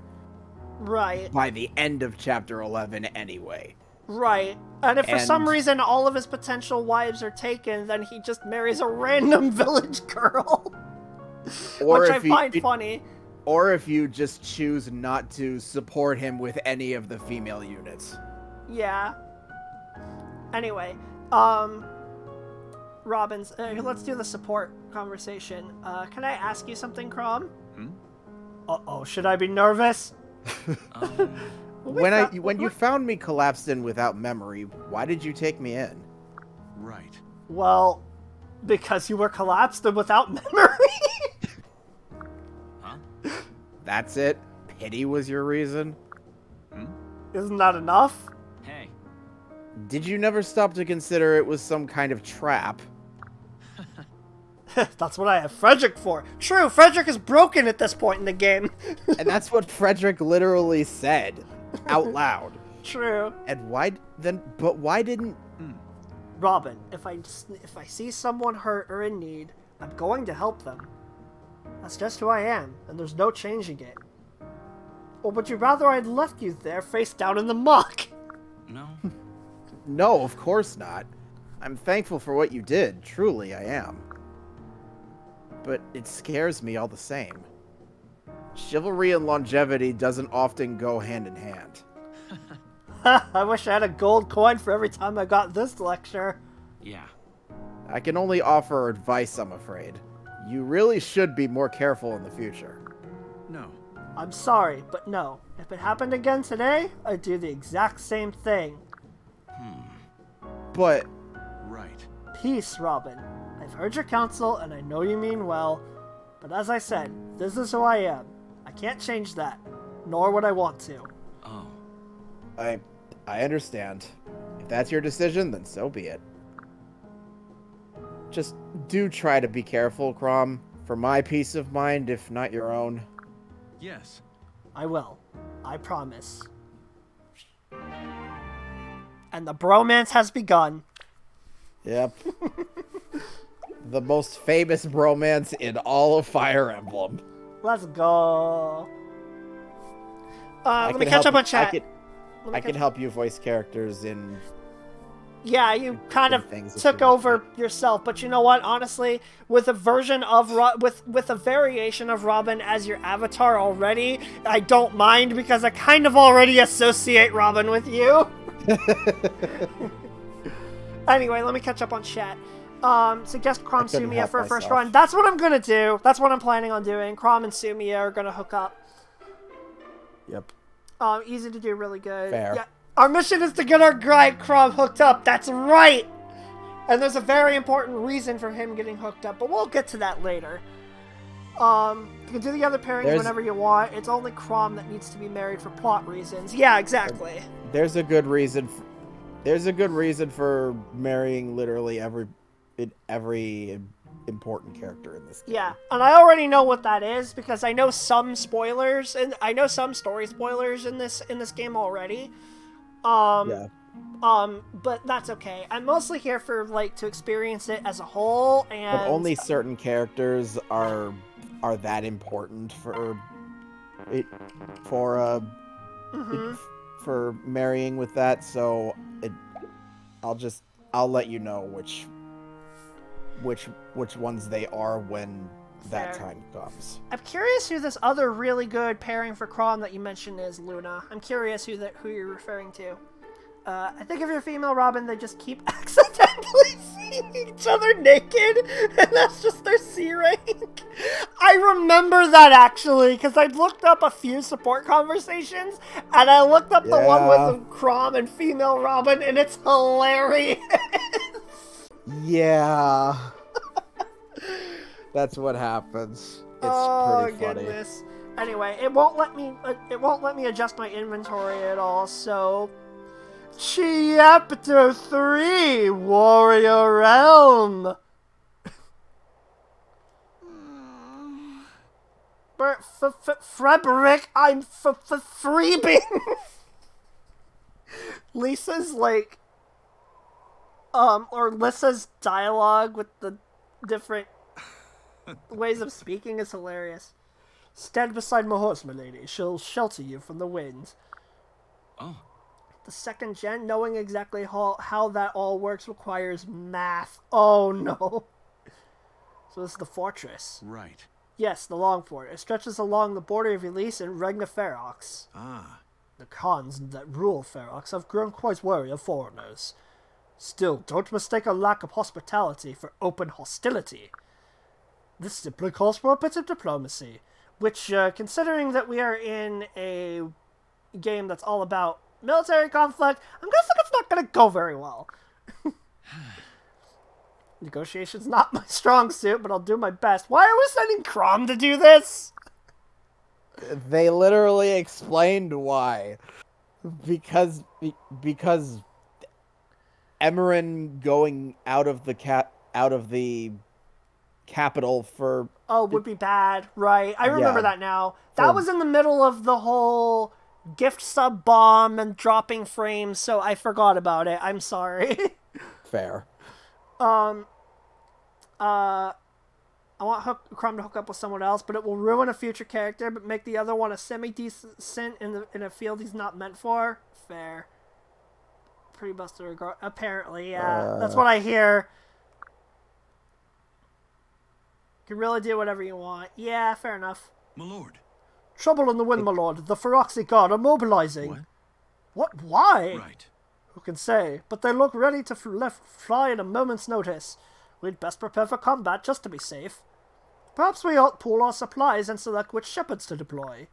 Right. by the end of Chapter 11 anyway. Right. And if for some reason all of his potential wives are taken, then he just marries a random village girl. Which I find funny. Or if you just choose not to support him with any of the female units. Yeah. Anyway, Robin's, let's do the support conversation. Can I ask you something, Crom? Uh-oh, should I be nervous? When you found me collapsed in without memory, why did you take me in? Right. Well, because you were collapsed and without memory. Huh? That's it? Pity was your reason? Isn't that enough? Hey. Did you never stop to consider it was some kind of trap? That's what I have Frederick for. True, Frederick is broken at this point in the game. And that's what Frederick literally said out loud. True. And why didn't Robin, if I see someone hurt or in need, I'm going to help them. That's just who I am, and there's no changing it. Or would you rather I'd left you there face down in the muck? No. No, of course not. I'm thankful for what you did, truly I am. But it scares me all the same. Chivalry and longevity doesn't often go hand in hand. I wish I had a gold coin for every time I got this lecture. Yeah. I can only offer advice, I'm afraid. You really should be more careful in the future. No. I'm sorry, but no. If it happened again today, I'd do the exact same thing. But Right. Peace, Robin. I've heard your counsel, and I know you mean well. But as I said, this is who I am. I can't change that, nor would I want to. Oh. I understand. If that's your decision, then so be it. Just do try to be careful, Crom. For my peace of mind, if not your own. Yes. I will. I promise. And the bromance has begun. Yep. The most famous bromance in all of Fire Emblem. Let's go. Let me catch up on chat. I can help you voice characters in... Yeah, you kind of things if took you want. over yourself, but you know what? Honestly, with a version of with a variation of Robin as your avatar already, I don't mind because I kind of already associate Robin with you. Anyway, let me catch up on chat. Suggest Crom couldn't Sumia help for a first myself. run. That's what I'm gonna do. That's what I'm planning on doing. Crom and Sumia are gonna hook up. Yep. Easy to do, really good. Fair. Yeah. Our mission is to get our guy Crom hooked up. That's right! And there's a very important reason for him getting hooked up, but we'll get to that later. You can do the other pairings whenever you want. It's only Crom that needs to be married for plot reasons. Yeah, exactly. There's a good reason. There's a good reason for marrying literally every important character in this game. Yeah, and I already know what that is because I know some spoilers and I know some story spoilers in this game already. Yeah. But that's okay. I'm mostly here for, like, to experience it as a whole, and... But only certain characters are that important for it, for for marrying with that, so I'll let you know which ones they are when that Fair. time comes. I'm curious who this other really good pairing for Crom that you mentioned is, Luna. I'm curious who you're referring to. I think if you're female Robin, they just keep accidentally seeing each other naked, and that's just their C rank. I remember that, actually, because I looked up a few support conversations, and I looked up the one with Crom and female Robin, and it's hilarious. Yeah. That's what happens. It's pretty funny. Goodness. Anyway, it won't let me adjust my inventory at all, so... Chapter 3, Warrior Realm. Frederick, I'm freebing. Lisa's like, or Lissa's dialogue with the different ways of speaking is hilarious. Stand beside my horse, my lady. She'll shelter you from the wind. Oh. The second gen, knowing exactly how that all works requires math. Oh no. So this is the fortress. Right. Yes, the Long Fort. It stretches along the border of Elise and Regna Ferox. Ah. The Khans that rule Ferox have grown quite wary of foreigners. Still, don't mistake a lack of hospitality for open hostility. This simply calls for a bit of diplomacy, which, considering that we are in a game that's all about military conflict, I'm guessing it's not going to go very well. Negotiation's not my strong suit, but I'll do my best. Why are we sending Crom to do this? They literally explained why. Because Emmerin going out of the capital for... Oh, would be bad. Right. I remember that now. That was in the middle of the whole gift sub bomb and dropping frames, so I forgot about it. I'm sorry. Fair. I want Crom to hook up with someone else, but it will ruin a future character, but make the other one a semi-decent in a field he's not meant for. Fair. Pretty busted regard. Apparently, yeah. That's what I hear. You can really do whatever you want. Yeah, fair enough. My lord. Trouble in the wind, my lord. The Feroxy Guard are mobilizing. What? Why? Right. Who can say? But they look ready to fly at a moment's notice. We'd best prepare for combat just to be safe. Perhaps we ought pool our supplies and select which shepherds to deploy.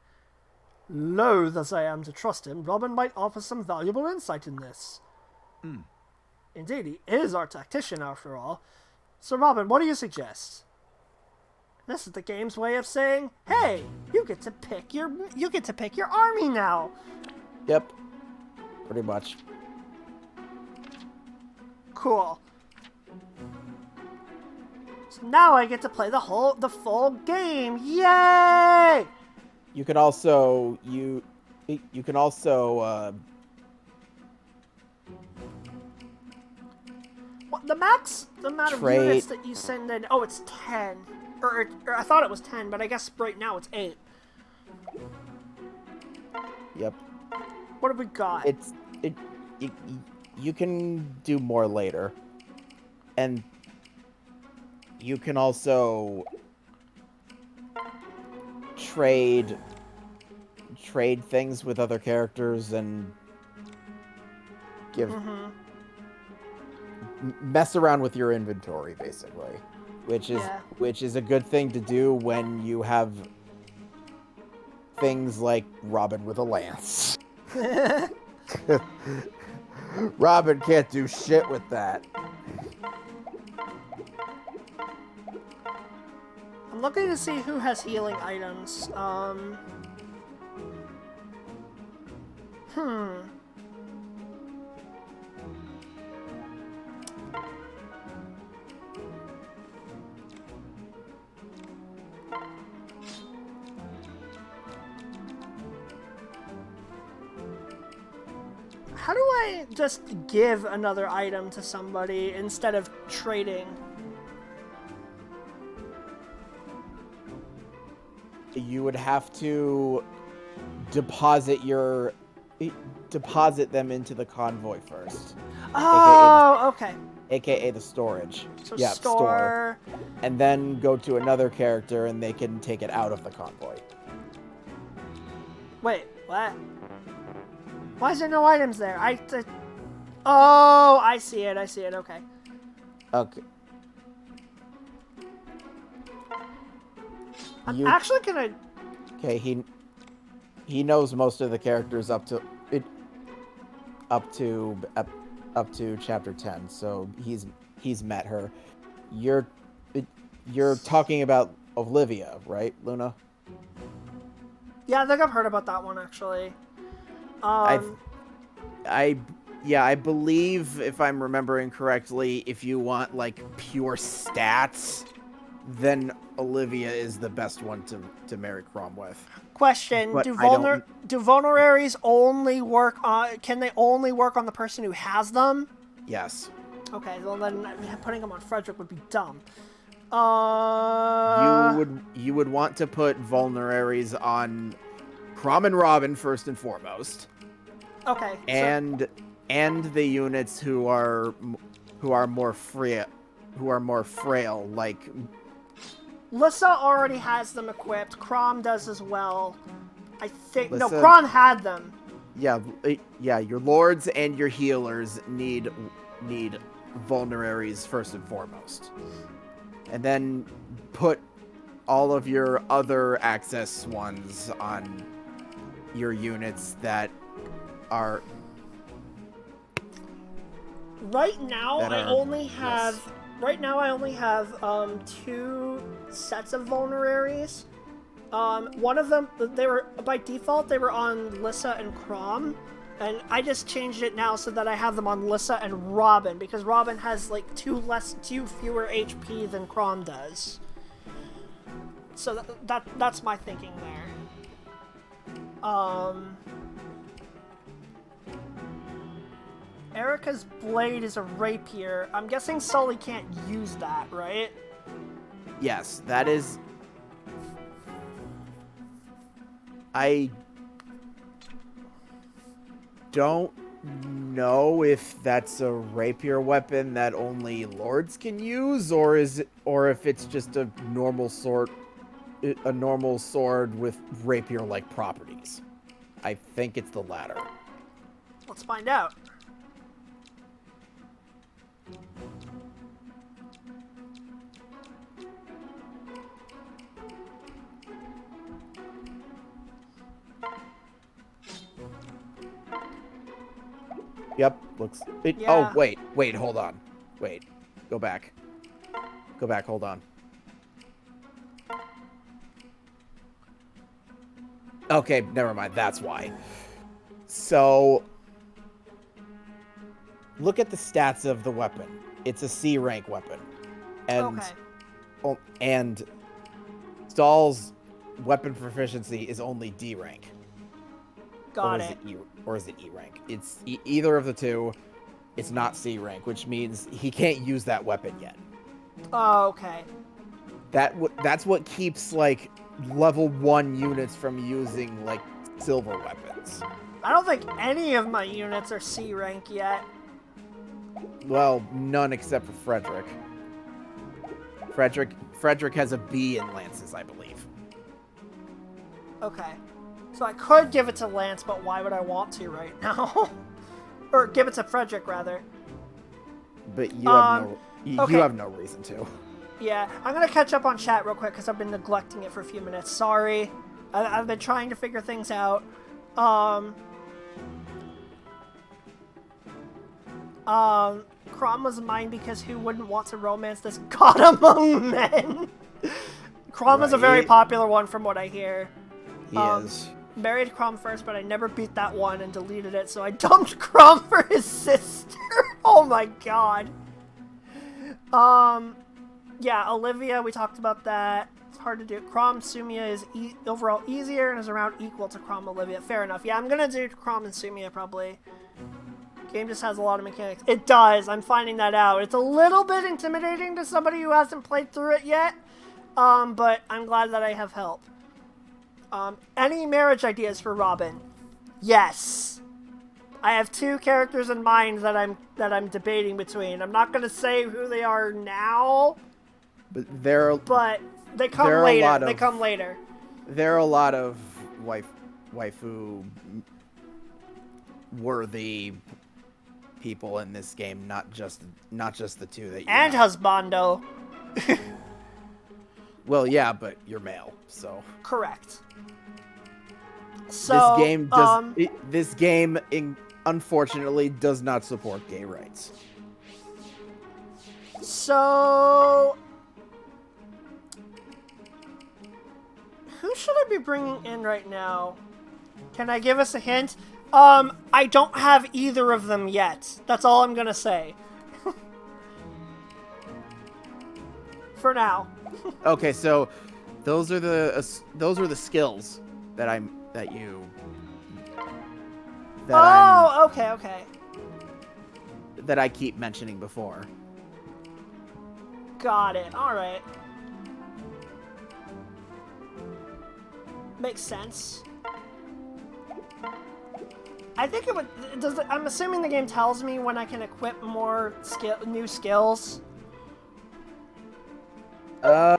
Loath as I am to trust him, Robin might offer some valuable insight in this. Indeed, he is our tactician after all. So Robin, what do you suggest? This is the game's way of saying, hey, you get to pick your army now. Yep. Pretty much. Cool. So now I get to play the full game. Yay! You can also What, the max amount of units that you send in? Oh, it's 10. Or I thought it was 10, but I guess right now it's 8. Yep. What have we got? You can do more later. And you can also trade things with other characters and mess around with your inventory, basically, which is a good thing to do when you have things like Robin with a lance. Robin can't do shit with that. I'm looking to see who has healing items. How do I just give another item to somebody instead of trading? You would have to deposit them into the convoy first. Oh, okay. AKA the storage. So Yeah, store. And then go to another character and they can take it out of the convoy. Wait, what? Why is there no items there? Oh, I see it. Okay. Okay. I'm actually gonna... Okay, he knows most of the characters up to chapter 10, so he's met her. You're talking about Olivia, right, Luna? Yeah, I think I've heard about that one actually. I believe, if I'm remembering correctly, if you want like pure stats, then Olivia is the best one to marry Crom with. Question: But do vulneraries only work on? Can they only work on the person who has them? Yes. Okay, well then putting them on Frederick would be dumb. You would want to put vulneraries on Crom and Robin first and foremost. Okay. And the units who are more frail, like Lissa already has them equipped. Crom does as well. I think no, Lissa- Crom had them. yeah, your lords and your healers need vulneraries first and foremost. And then put all of your other access ones on your units that are... Right now, I only have... yes. Right now, I only have 2 sets of vulneraries. One of them, they were by default, they were on Lissa and Crom, and I just changed it now so that I have them on Lissa and Robin, because Robin has like 2 fewer HP than Crom does. So that's my thinking there. Erica's blade is a rapier. I'm guessing Sully can't use that, right? Yes, that is... I don't know if that's a rapier weapon that only lords can use, or if it's just a normal sword with rapier-like properties. I think it's the latter. Let's find out. Yep, looks... Yeah. Oh, wait, hold on. Wait, go back, hold on. Okay, never mind, that's why. So, look at the stats of the weapon. It's a C rank weapon. And Stahl's weapon proficiency is only D rank. Got it. Or is it E rank? It's either of the two. It's not C rank, which means he can't use that weapon yet. Oh, okay. That's what keeps like level 1 units from using like silver weapons. I don't think any of my units are C rank yet. Well, none except for Frederick. Frederick has a B in lances, I believe. Okay. So I could give it to Lance, but why would I want to right now? Or give it to Frederick, rather. But you have no reason to. Yeah, I'm gonna catch up on chat real quick because I've been neglecting it for a few minutes. Sorry. I've been trying to figure things out. Crom was mine because who wouldn't want to romance this god among men? Crom is a very popular one from what I hear. He is. Married Crom first, but I never beat that one and deleted it, so I dumped Crom for his sister. Oh my god. Yeah, Olivia, we talked about that. It's hard to do. Crom Sumia is overall easier and is around equal to Crom Olivia. Fair enough. Yeah, I'm gonna do Crom and Sumia probably. Game just has a lot of mechanics. It does. I'm finding that out. It's a little bit intimidating to somebody who hasn't played through it yet, but I'm glad that I have help. Any marriage ideas for Robin? Yes. I have 2 characters in mind that I'm debating between. I'm not gonna say who they are now, But they come later. They come later. There are a lot of waifu worthy people in this game, not just the 2 that you And have. husbando. Well, yeah, but you're male, so Correct. So this game unfortunately does not support gay rights. So who should I be bringing in right now? Can I give us a hint? I don't have either of them yet. That's all I'm gonna say. For now. Okay, so those are the skills that Okay. that I keep mentioning before. Got it. All right. Makes sense. I think it would. I'm assuming the game tells me when I can equip more new skills. I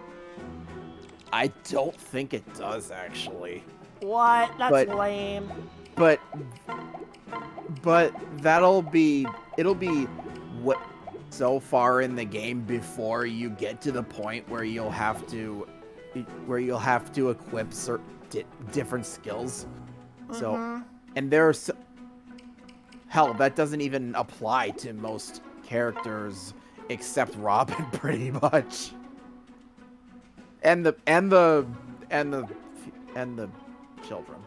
don't think it does actually. What? That's lame. But it'll be what so far in the game before you get to the point where you'll have to equip certain different skills. So, and there's hell, that doesn't even apply to most characters except Robin, pretty much. And the children.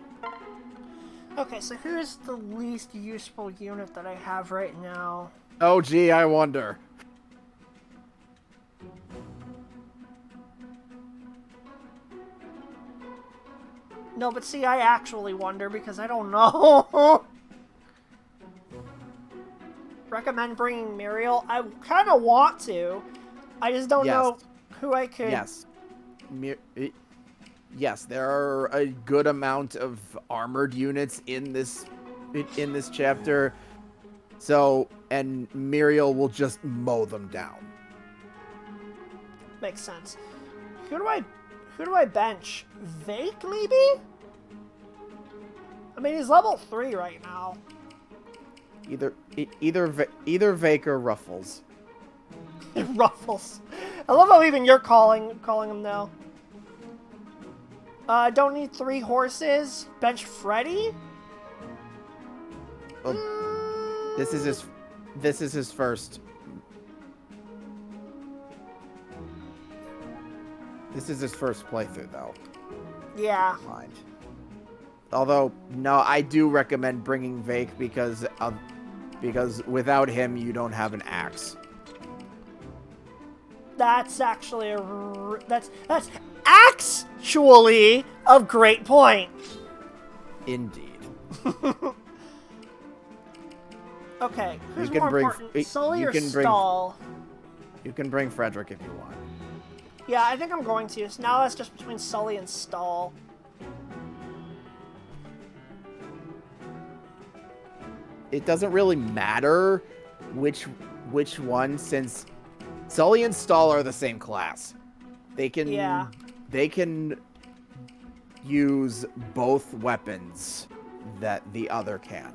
Okay, so who's the least useful unit that I have right now? Oh, gee, I wonder. No, but see, I actually wonder because I don't know. Recommend bringing Muriel? I kind of want to. I just don't know who I could... Yes. Yes, there are a good amount of armored units in this chapter. So, and Muriel will just mow them down. Makes sense. Who do I bench? Vake, maybe? I mean, he's level 3 right now. Either Vake or Ruffles. Ruffles. I love how even you're calling him now. Don't need 3 horses. Bench Freddy? Well, this is his first. This is his first playthrough, though. Yeah. Mind. Although, no, I do recommend bringing Vake because without him, you don't have an axe. That's actually that's actually a great point. Indeed. Okay, who's You can more important, Sully or Stall? You can bring Frederick if you want. Yeah, I think I'm going to. So now that's just between Sully and Stall. It doesn't really matter which one, since Sully and Stall are the same class. They can use both weapons that the other can.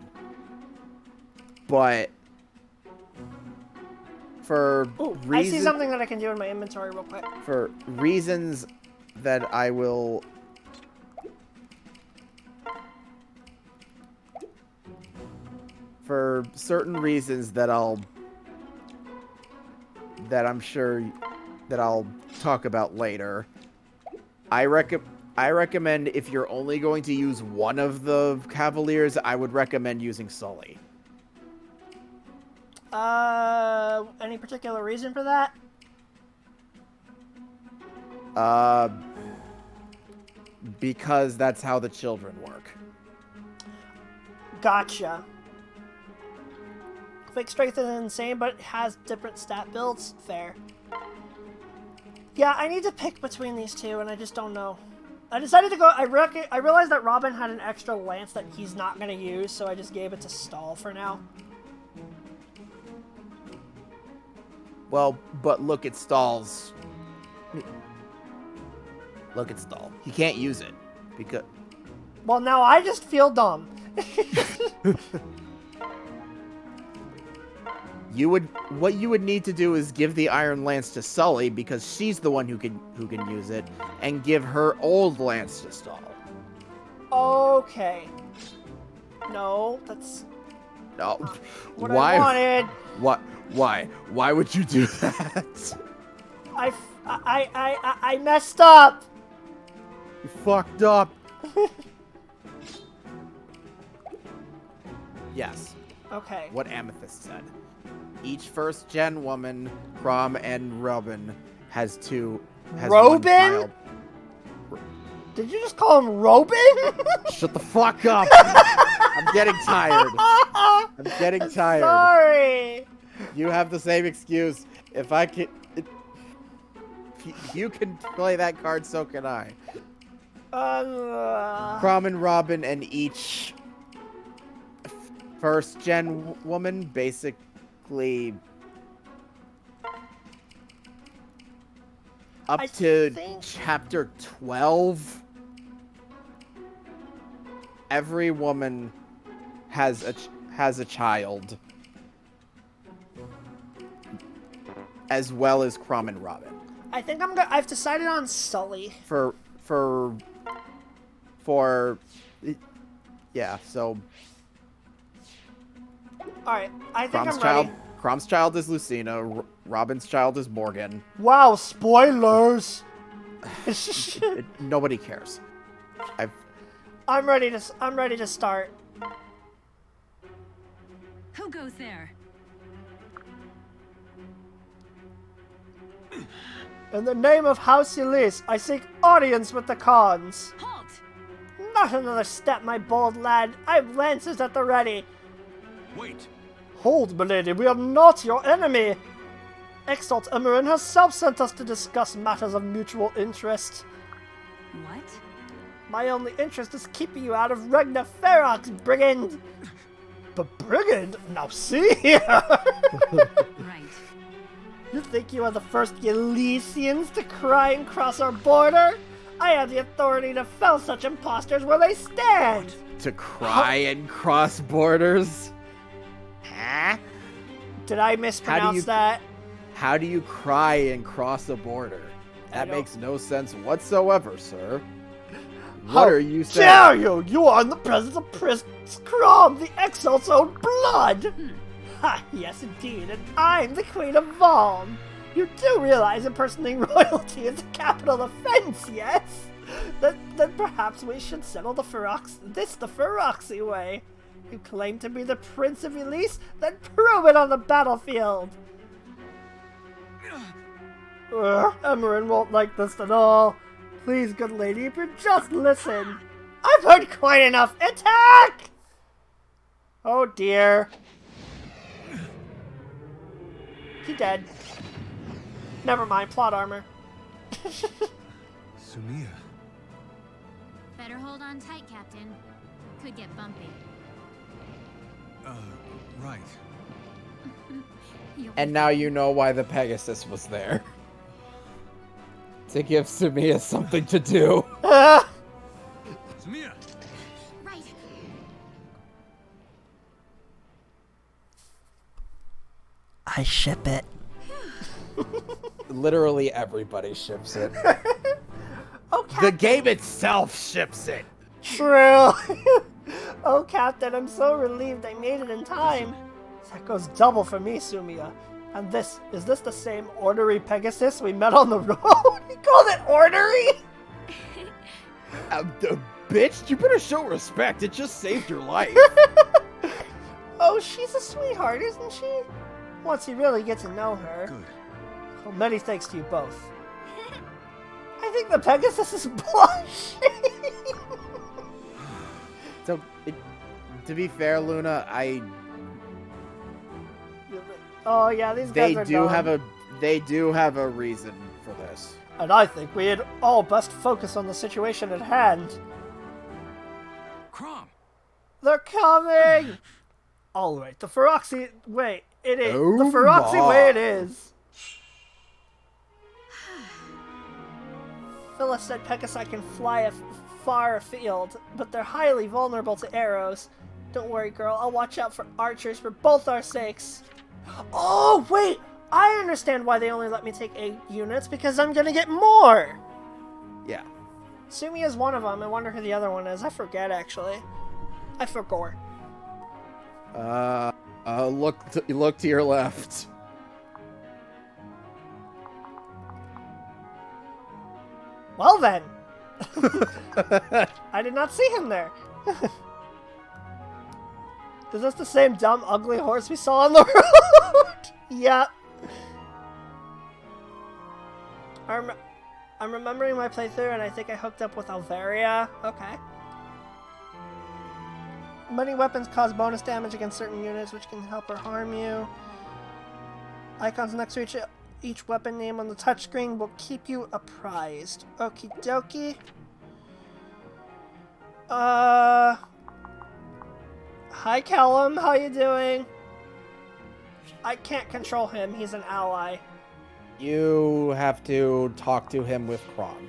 But for I see something that I can do in my inventory real quick. For reasons that I will... For certain reasons that I'm sure that I'll talk about later, I recommend if you're only going to use one of the Cavaliers, I would recommend using Sully. Any particular reason for that? Because that's how the children work. Gotcha. Fake strength is insane, but it has different stat builds. Fair. Yeah, I need to pick between these two, and I just don't know. I decided to go... I realized that Robin had an extra lance that he's not going to use, so I just gave it to Stall for now. Well, but look at Stall's... Look at Stall. He can't use it. Because... Well, now I just feel dumb. What you would need to do is give the Iron Lance to Sully, because she's the one who can use it, and give her old lance to Stall. Okay. No, that's No. what Why? I wanted. What? Why? Why would you do that? I messed up. You fucked up. Yes. Okay. What Amethyst said. Each first-gen woman, Crom and Robin, has one Robin? child. Did you just call him Robin? Shut the fuck up! I'm getting tired. I'm getting tired. Sorry. You have the same excuse. If I can... If you can play that card, so can I. Crom and Robin and each first-gen woman basically up to chapter 12. Every woman has a child, as well as Crom and Robin. I think I've decided on Sully. Yeah, so Alright, I think Crom's I'm child ready. Crom's child is Lucina, Robin's child is Morgan. Wow, spoilers! Nobody cares. I'm ready to start. Who goes there? In the name of House Elise, I seek audience with the Khans. Halt! Not another step, my bold lad. I've lances at the ready. Wait. Hold, milady, we are not your enemy. Exalt Emmerin herself sent us to discuss matters of mutual interest. What? My only interest is keeping you out of Regna Ferox, brigand. But brigand? Now see here! Right. You think you are the first Elysians to cry and cross our border? I have the authority to fell such impostors where they stand! To cry and cross borders? Huh? Did I mispronounce that? How do you cry and cross a border? That makes no sense whatsoever, sir. What are you saying? How dare you! You are in the presence of Prince Crom, the Exalt's own blood! Ha, yes indeed, and I'm the Queen of Valm. You do realize impersonating royalty is a capital offense, yes? Then perhaps we should settle the Feroxy way. You claim to be the Prince of Elise? Then prove it on the battlefield! Emmerin won't like this at all. Please, good lady, if you just listen. I've heard quite enough. Attack! Oh dear. He dead. Never mind, plot armor. Sumia. Better hold on tight, Captain. Could get bumpy. Right. And now you know why the Pegasus was there. To give Sumia something to do. Sumia! Right. I ship it. Literally everybody ships it. Oh, Captain. The game itself ships it. True. Oh, Captain, I'm so relieved I made it in time. That goes double for me, Sumia. And is this the same ornery Pegasus we met on the road? He called it ornery? Bitch, you better show respect. It just saved your life. Oh, she's a sweetheart, isn't she? Once you really get to know her. Good. Well, many thanks to you both. I think the Pegasus is blushing. So, to be fair, Luna, Oh yeah, these guys are dumb. They do have a reason for this. And I think we had all best focus on the situation at hand. Crom! They're coming! Alright, the Feroxy... Wait, it is. Oh the Feroxy my. way it is. Phyllis said Pekasai can fly far afield, but they're highly vulnerable to arrows. Don't worry, girl. I'll watch out for archers for both our sakes. Oh, wait! I understand why they only let me take 8 units, because I'm gonna get more! Yeah. Sumi is one of them. I wonder who the other one is. I forget, actually. I forgot. Look to your left. Well then! I did not see him there. Is this the same dumb, ugly horse we saw on the road? Yep. I'm remembering my playthrough, and I think I hooked up with Alvaria. Okay. Many weapons cause bonus damage against certain units, which can help or harm you. Icons next to each weapon name on the touchscreen will keep you apprised. Okie dokie. Hi Callum, how you doing? I can't control him, he's an ally. You have to talk to him with Crom.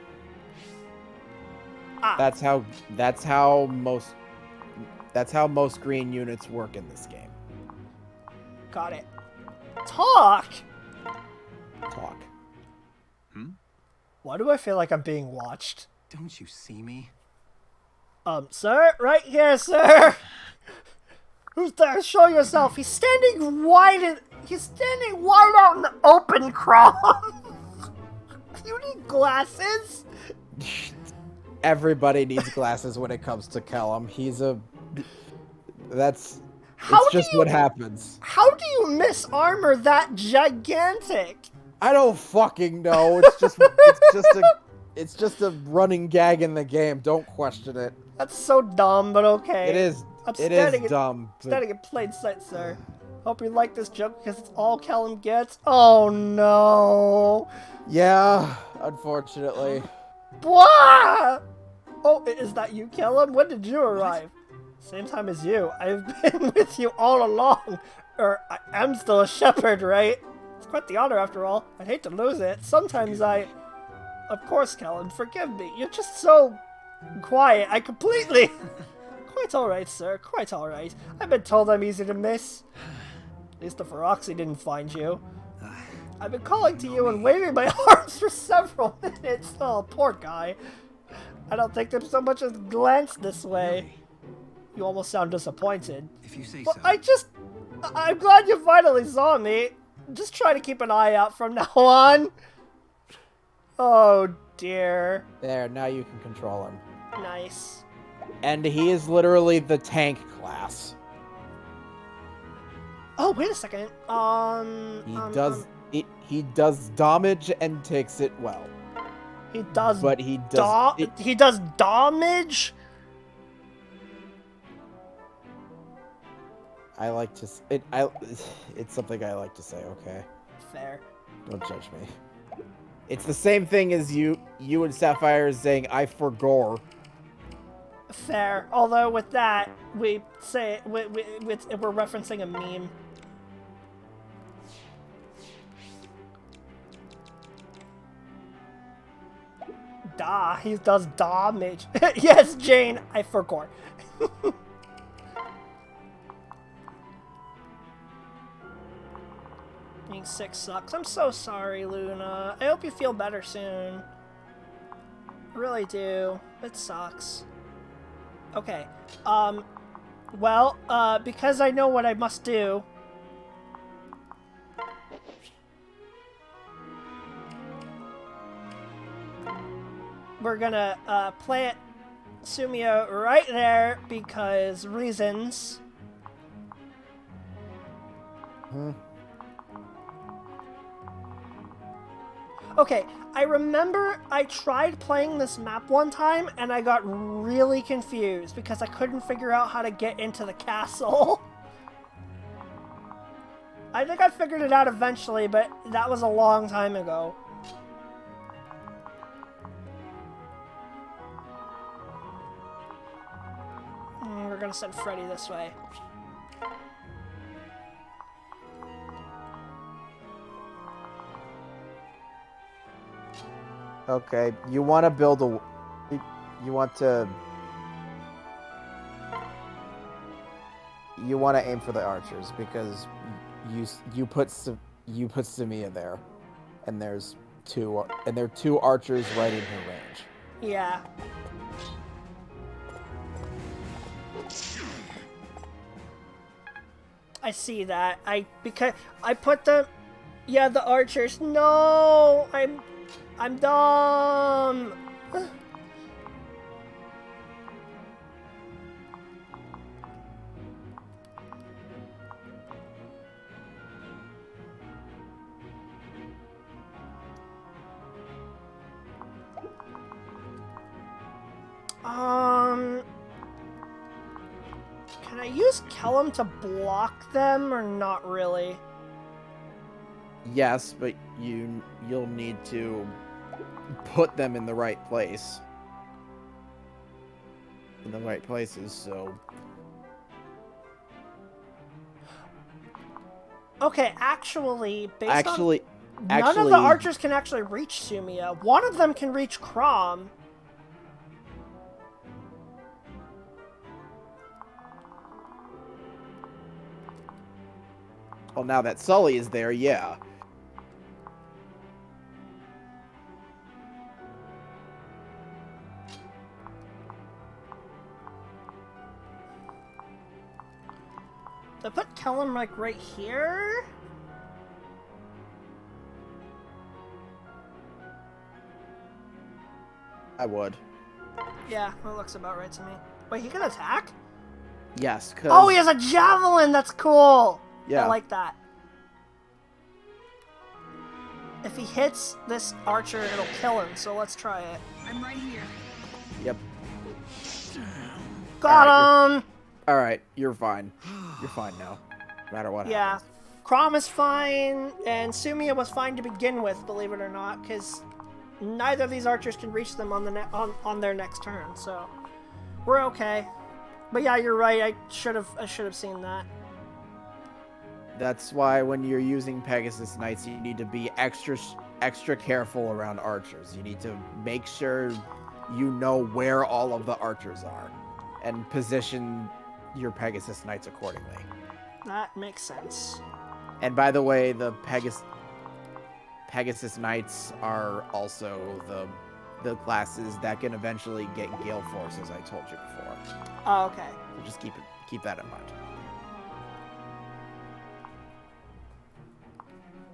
Ah. That's how most green units work in this game. Got it. Talk! Talk. Why do I feel like I'm being watched? Don't you see me? Sir? Right here, sir! Who's there? Show yourself! He's standing wide out in the open, Crom! You need glasses? Everybody needs glasses when it comes to Callum. It's just what happens. How do you miss armor that gigantic? I don't fucking know. It's just a running gag in the game. Don't question it. That's so dumb, but okay. It is. I'm It is standing dumb. Standing in plain sight, sir. Hope you like this joke because it's all Callum gets. Oh no. Yeah, unfortunately. Blah! Oh, is that you, Callum? When did you arrive? Same time as you. I've been with you all along. I am still a shepherd, right? It's quite the honor after all. I'd hate to lose it. Sometimes Of course, Callum, forgive me. You're just so quiet. I completely... Quite alright, sir. Quite alright. I've been told I'm easy to miss. At least the Feroxy didn't find you. I've been calling to you and waving my arms for several minutes. Oh, poor guy. I don't think they've so much as glanced this way. You almost sound disappointed. If you say But so. I'm glad you finally saw me. Just try to keep an eye out from now on. Oh, dear. There, now you can control him. Nice. And he is literally the tank class. Oh, wait a second. He does damage and takes it well. He does. But he does. He does damage. It's something I like to say. Okay. Fair. Don't judge me. It's the same thing as you and Sapphire saying I forgore. Fair. Although with that, we're referencing a meme. He does damage. Yes, Jane, I forgot. Being sick sucks. I'm so sorry, Luna. I hope you feel better soon. I really do. It sucks. Okay. Well, because I know what I must do. We're gonna, plant Sumio right there because reasons. Okay, I remember I tried playing this map one time and I got really confused because I couldn't figure out how to get into the castle. I think I figured it out eventually, but that was a long time ago. We're gonna send Freddy this way. Okay, you want to build a... You want to... You want to aim for the archers because you put Samia there, and there are two archers right in her range. Yeah. I see that. Because I put the archers. No, I'm dumb. Can I use Kellum to block them or not really? Yes, but you'll need to put them in the right place. In the right places, so... Okay, actually, none of actually, the archers can actually reach Sumia. One of them can reach Crom. Well, now that Sully is there, yeah. They put Kellum like right here. I would. Yeah, that looks about right to me. Wait, he can attack? Yes, because... Oh, he has a javelin! That's cool! Yeah. I like that. If he hits this archer, it'll kill him, so let's try it. I'm right here. Yep. Got him! Alright, you're fine. You're fine now. No matter what Yeah. happens. Crom is fine, and Sumia was fine to begin with, believe it or not, because neither of these archers can reach them on their next turn, so we're okay. But yeah, you're right. I should have seen that. That's why when you're using Pegasus Knights, you need to be extra careful around archers. You need to make sure you know where all of the archers are, and position your Pegasus Knights accordingly. That makes sense. And by the way, the Pegasus Knights are also the classes that can eventually get Gale Force, as I told you before. Oh, okay. So just keep that in mind.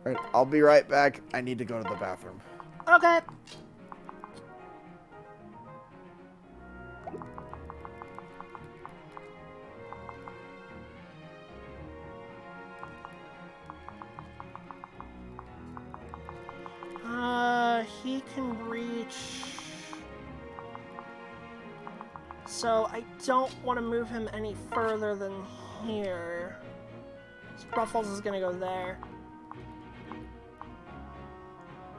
Alright, I'll be right back. I need to go to the bathroom. Okay. He can reach... So, I don't want to move him any further than here. Ruffles is gonna go there.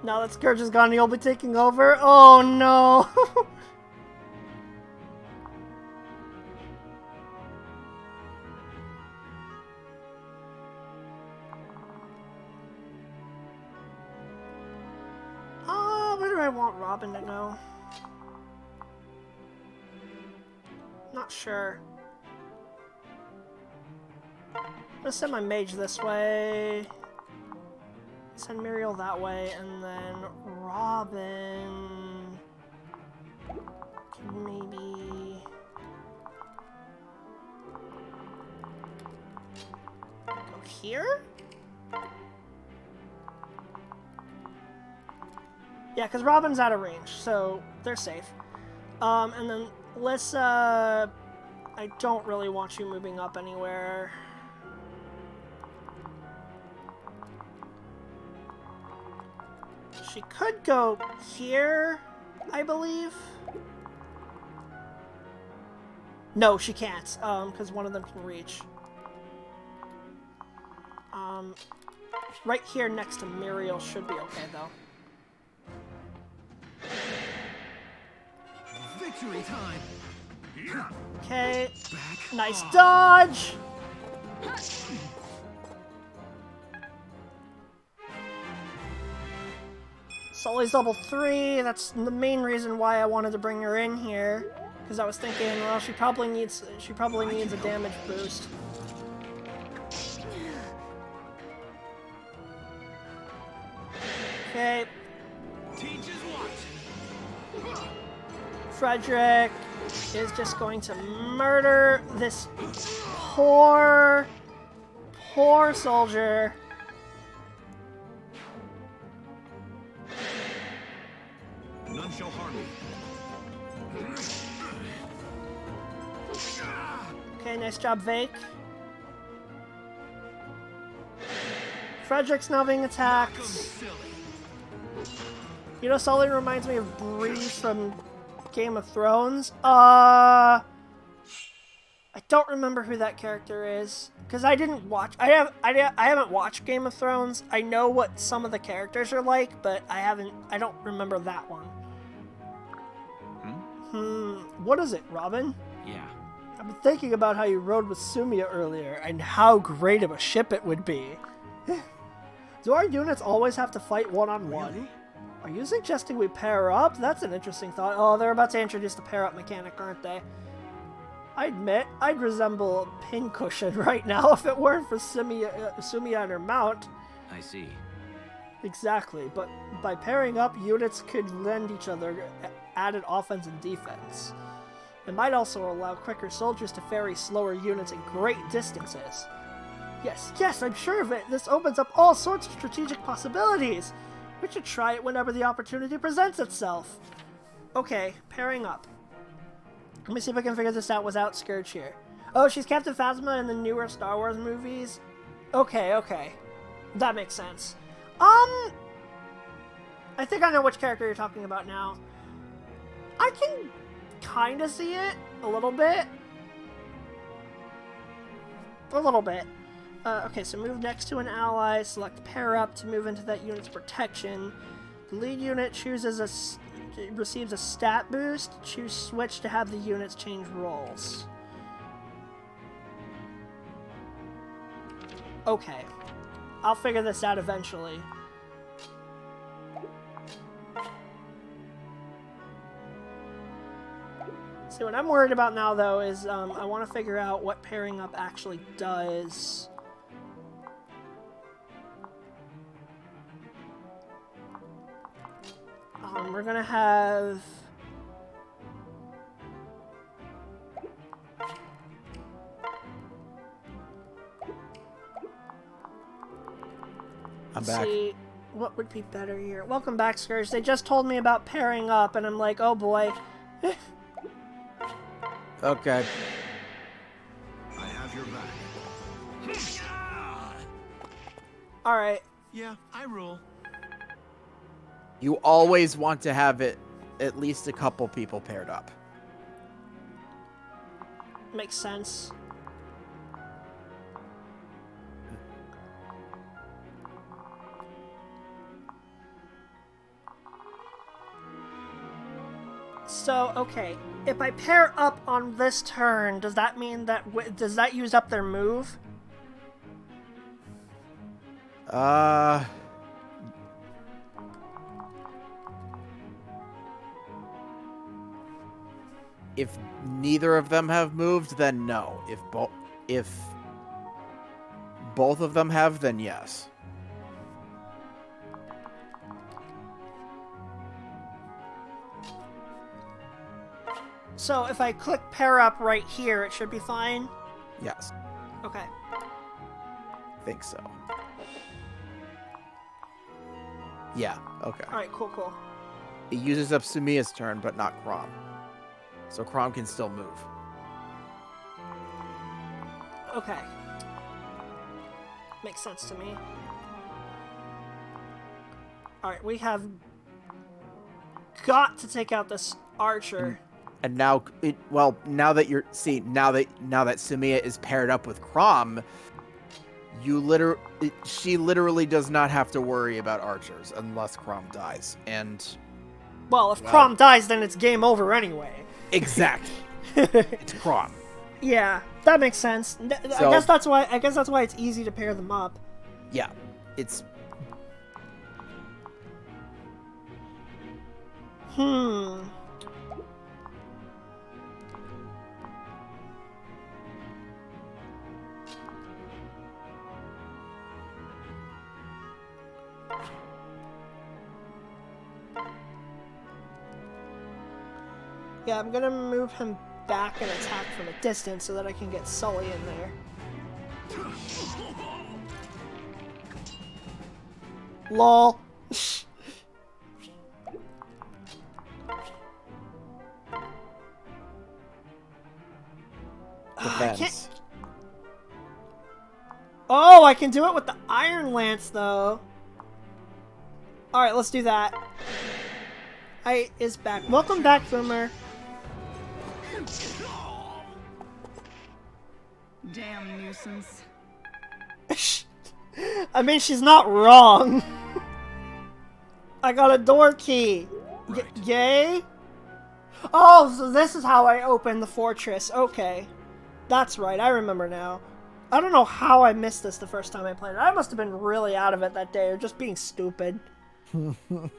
Now that Scourge is gone, he'll be taking over. Oh no! Where do I want Robin to go? Not sure. I'm gonna send my mage this way. Send Muriel that way, and then Robin can maybe go here? Yeah, because Robin's out of range, so they're safe. And then Lissa, I don't really want you moving up anywhere. She could go here, I believe. No, she can't, because one of them can reach. Right here next to Muriel should be okay, though. Victory time. Okay. Back Nice off. dodge! Sully's level 3. That's the main reason why I wanted to bring her in here. Because I was thinking, well, she probably needs a damage boost. Okay. Teaches what? Frederick is just going to murder this poor soldier. None shall harm me. Okay, nice job, Vake. Frederick's now being attacked. Don't be silly. You know, Sully reminds me of Bree from Game of Thrones. I don't remember who that character is because I didn't watch. I haven't watched Game of Thrones. I know what some of the characters are like, but I don't remember that one. What is it, Robin? Yeah. I've been thinking about how you rode with Sumia earlier and how great of a ship it would be. Do our units always have to fight one-on-one? Really? Are you suggesting we pair up? That's an interesting thought. Oh, they're about to introduce the pair-up mechanic, aren't they? I admit, I'd resemble a pincushion right now if it weren't for Sumia and her mount. I see. Exactly, but by pairing up, units could lend each other added offense and defense. It might also allow quicker soldiers to ferry slower units at great distances. Yes, I'm sure of it. This opens up all sorts of strategic possibilities. We should try it whenever the opportunity presents itself. Okay, pairing up. Let me see if I can figure this out without Scourge here. Oh, she's Captain Phasma in the newer Star Wars movies? Okay. That makes sense. I think I know which character you're talking about now. I can kind of see it a little bit. Okay, so move next to an ally, select pair up to move into that unit's protection. The lead unit receives a stat boost. Choose switch to have the units change roles. Okay. I'll figure this out eventually. See, what I'm worried about now, though, is I want to figure out what pairing up actually does. We're gonna have... I'm back. See, what would be better here? Welcome back, Scourge. They just told me about pairing up, and I'm like, oh boy. Okay. I have your back. Alright. Yeah, I rule. You always want to have it at least a couple people paired up. Makes sense. So, okay, if I pair up on this turn, does that mean that does that use up their move? If neither of them have moved, then no. If both of them have, then yes. So if I click pair up right here, it should be fine? Yes. Okay. I think so. Yeah, okay. Alright, cool. It uses up Sumia's turn, but not Crom. So Crom can still move. Okay. Makes sense to me. Alright, we have got to take out this archer. And now now that Sumia is paired up with Crom, She literally does not have to worry about archers unless Crom dies. And Well, if Crom dies, then it's game over anyway. exactly, it's Crom. Yeah, that makes sense. I So- guess that's why. I guess that's why it's easy to pair them up. Yeah, it's Yeah, I'm gonna move him back and attack from a distance so that I can get Sully in there. LOL. I can't. defense. Oh, I can do it with the Iron Lance though. All right, let's do that. I is back. Welcome back, Boomer. Damn nuisance. I mean, she's not wrong. I got a door key. Yay? Oh, so this is how I open the fortress. Okay. That's right, I remember now. I don't know how I missed this the first time I played it. I must have been really out of it that day, or just being stupid. Alright,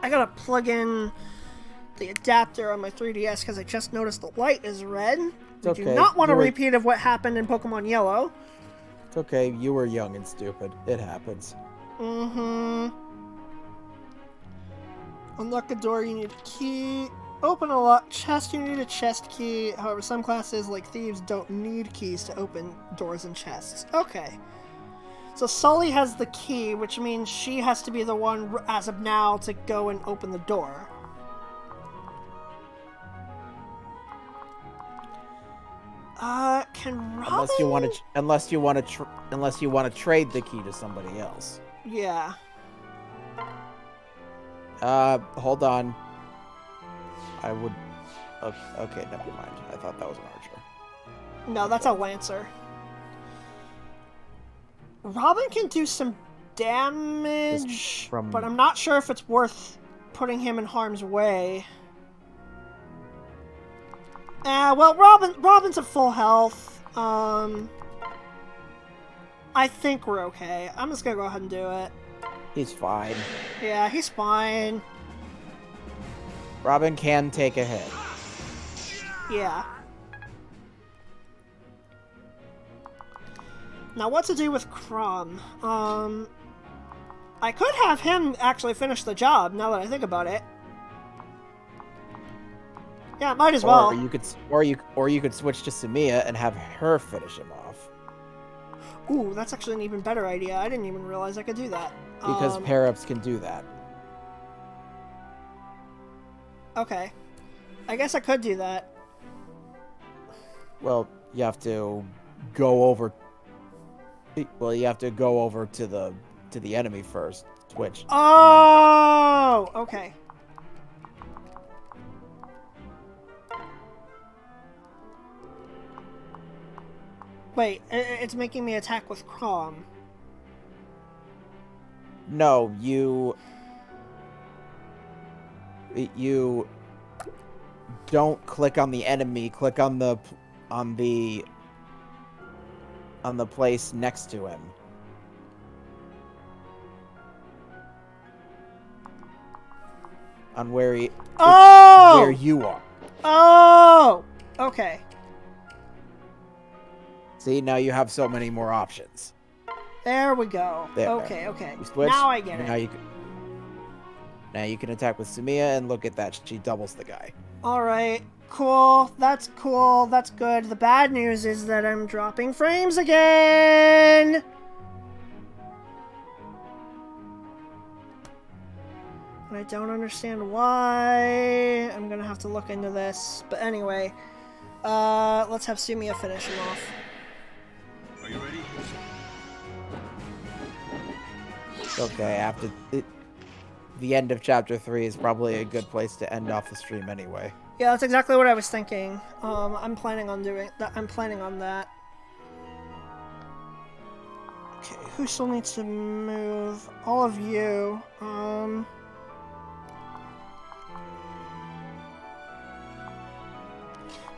I gotta plug in the adapter on my 3DS because I just noticed the light is red. I do okay. not want a You were- repeat of what happened in Pokemon Yellow. It's okay. You were young and stupid. It happens. Mm-hmm. Unlock a door, you need a key. Open a locked chest, you need a chest key. However, some classes, like thieves, don't need keys to open doors and chests. Okay. So Sully has the key, which means she has to be the one, as of now, to go and open the door. Can Robin... Unless you want to trade the key to somebody else. Yeah. Hold on. I would. Okay, never mind. I thought that was an archer. No, that's a Lancer. Robin can do some damage, from- but I'm not sure if it's worth putting him in harm's way. Well, Robin's at full health. I think we're okay. I'm just gonna go ahead and do it. He's fine. Yeah, he's fine. Robin can take a hit. Yeah. Now, what to do with Crom? I could have him actually finish the job, now that I think about it. Yeah, might as well. Or you could switch to Sumia and have her finish him off. Ooh, that's actually an even better idea. I didn't even realize I could do that. Because pair-ups can do that. Okay. I guess I could do that. Well, you have to go over. Well, you have to go over to the enemy first. Switch. Oh, okay. Wait, it's making me attack with Crom. No, you don't click on the enemy. Click on the place next to him. On where he. Oh! Where you are. Oh! Okay. See, now you have so many more options. There we go. There. Okay, okay. You switch. Now I get it. Now you can attack with Sumia, and look at that. She doubles the guy. Alright, cool. That's cool. That's good. The bad news is that I'm dropping frames again! And I don't understand why. I'm gonna have to look into this. But anyway, let's have Sumia finish him off. Are you ready? Okay, after the end of chapter 3 is probably a good place to end off the stream anyway. Yeah, that's exactly what I was thinking. I'm planning on doing that. I'm planning on that. Okay, who still needs to move? All of you.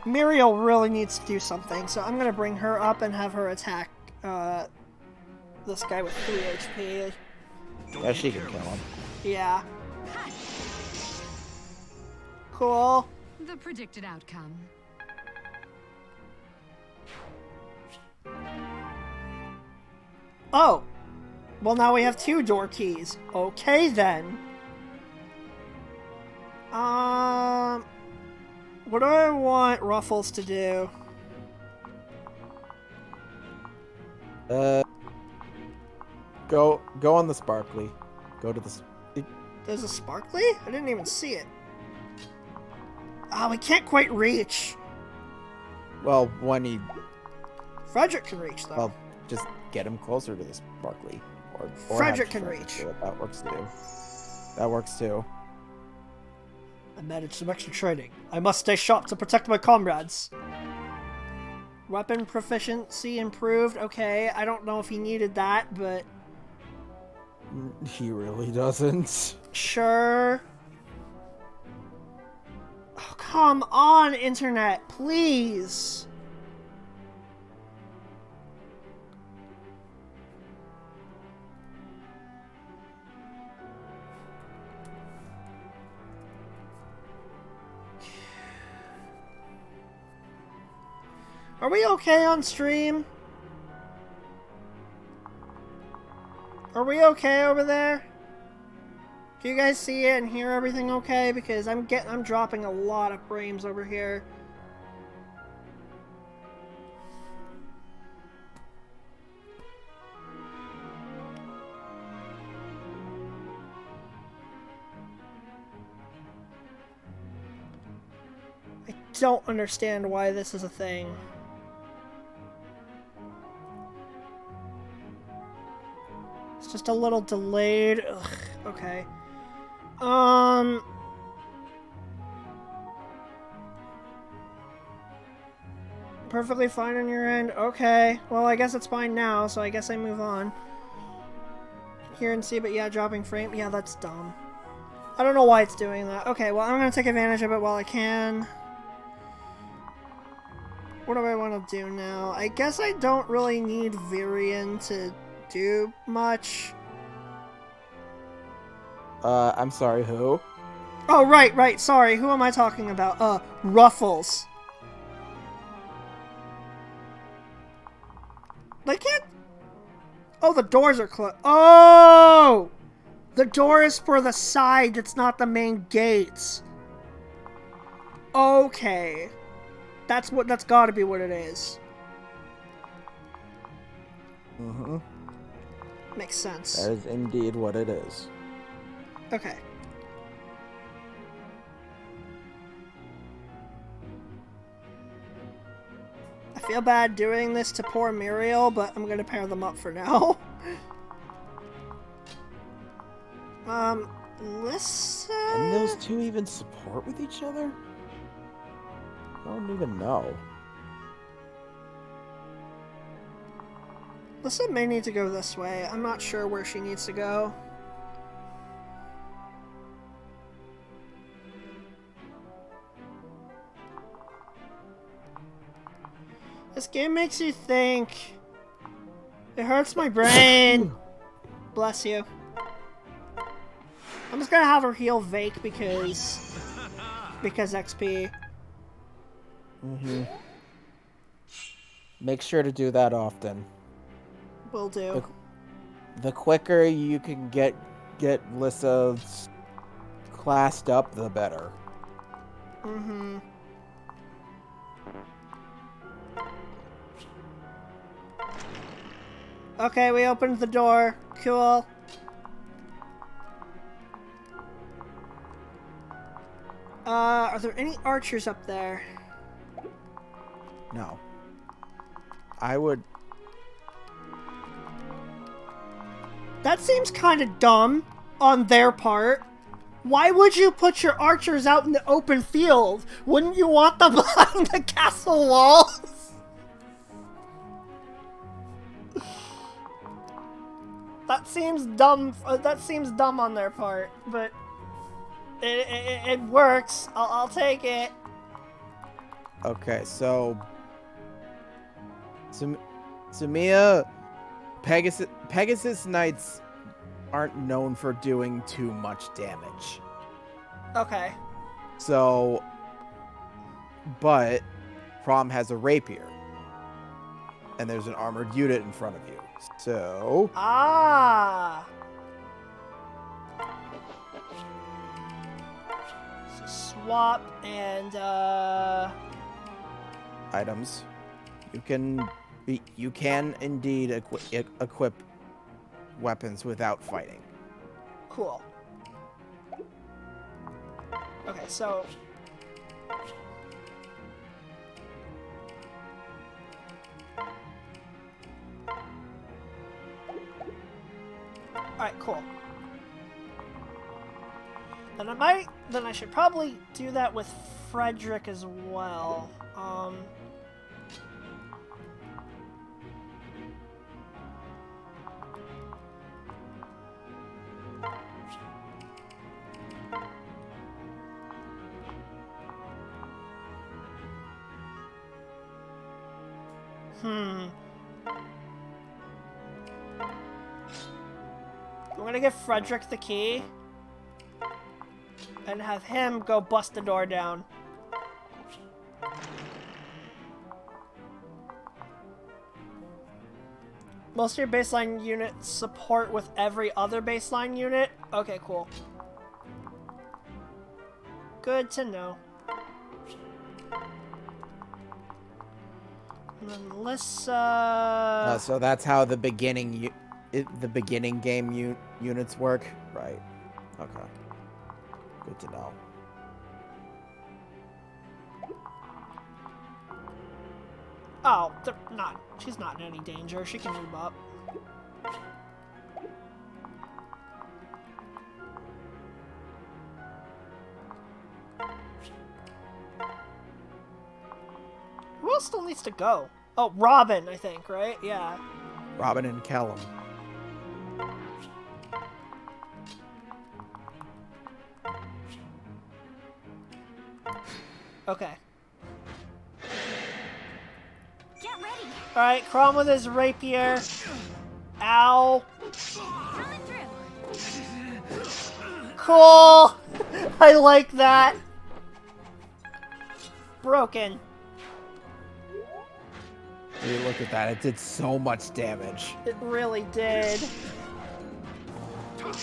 Muriel really needs to do something, so I'm gonna bring her up and have her attack, this guy with 3 HP. Yeah, she can kill him. Yeah. Cool. The predicted outcome. Oh! Well, now we have 2 door keys. Okay, then. What do I want Ruffles to do? Go on the sparkly. Go to the... There's a sparkly? I didn't even see it. Oh, we can't quite reach. Well, when he... Frederick can reach, though. Well, just get him closer to the sparkly. Or Frederick have can reach. do it. That works too. That works too. I managed some extra training. I must stay sharp to protect my comrades. Weapon proficiency improved. Okay, I don't know if he needed that, but... He really doesn't. Sure. Oh, come on, internet, please. Are we okay on stream? Are we okay over there? Do you guys see it and hear everything okay? Because I'm dropping a lot of frames over here. I don't understand why this is a thing. It's just a little delayed. Ugh, okay. Perfectly fine on your end. Okay. Well, I guess it's fine now, so I guess I move on. Hear and see, but yeah, dropping frame. Yeah, that's dumb. I don't know why it's doing that. Okay, well, I'm gonna take advantage of it while I can. What do I want to do now? I guess I don't really need Virion to do much. I'm sorry, who? Oh, right, sorry. Who am I talking about? Ruffles. They can't... Oh, the doors are closed. Oh! The door is for the side. It's not the main gates. Okay. That's gotta be what it is. Mm-hmm. Makes sense. That is indeed what it is. Okay. I feel bad doing this to poor Muriel, but I'm gonna pair them up for now. Listen... And those two even support with each other? I don't even know. Lissa may need to go this way. I'm not sure where she needs to go. This game makes you think. It hurts my brain. Bless you. I'm just gonna have her heal Vake because XP. Mm-hmm. Make sure to do that often. Will do. The quicker you can get Lissa classed up, the better. Mm-hmm. Okay, we opened the door. Cool. Are there any archers up there? No. I would... That seems kind of dumb on their part. Why would you put your archers out in the open field? Wouldn't you want them behind the castle walls? That seems dumb. That seems dumb on their part, but it works. I'll take it. Okay, so Sumia, Pegasus Knights aren't known for doing too much damage. Okay. So, but Prom has a rapier, and there's an armored unit in front of you. So, Ah. So swap and items. You can indeed equip weapons without fighting. cool. Okay, so alright, cool. Then I should probably do that with Frederick as well. I'm gonna give Frederick the key and have him go bust the door down. Most of your baseline units support with every other baseline unit? Okay, cool. Good to know. Melissa... So that's how the beginning game units work, right? Okay. Good to know. Oh, they're not. She's not in any danger. She can move up. Who else still needs to go? Oh, Robin, I think, right? Yeah. Robin and Callum. Okay. Get ready. Alright, Crom with his rapier. Ow. Coming through. Cool! I like that. Broken. Dude, look at that. It did so much damage. It really did.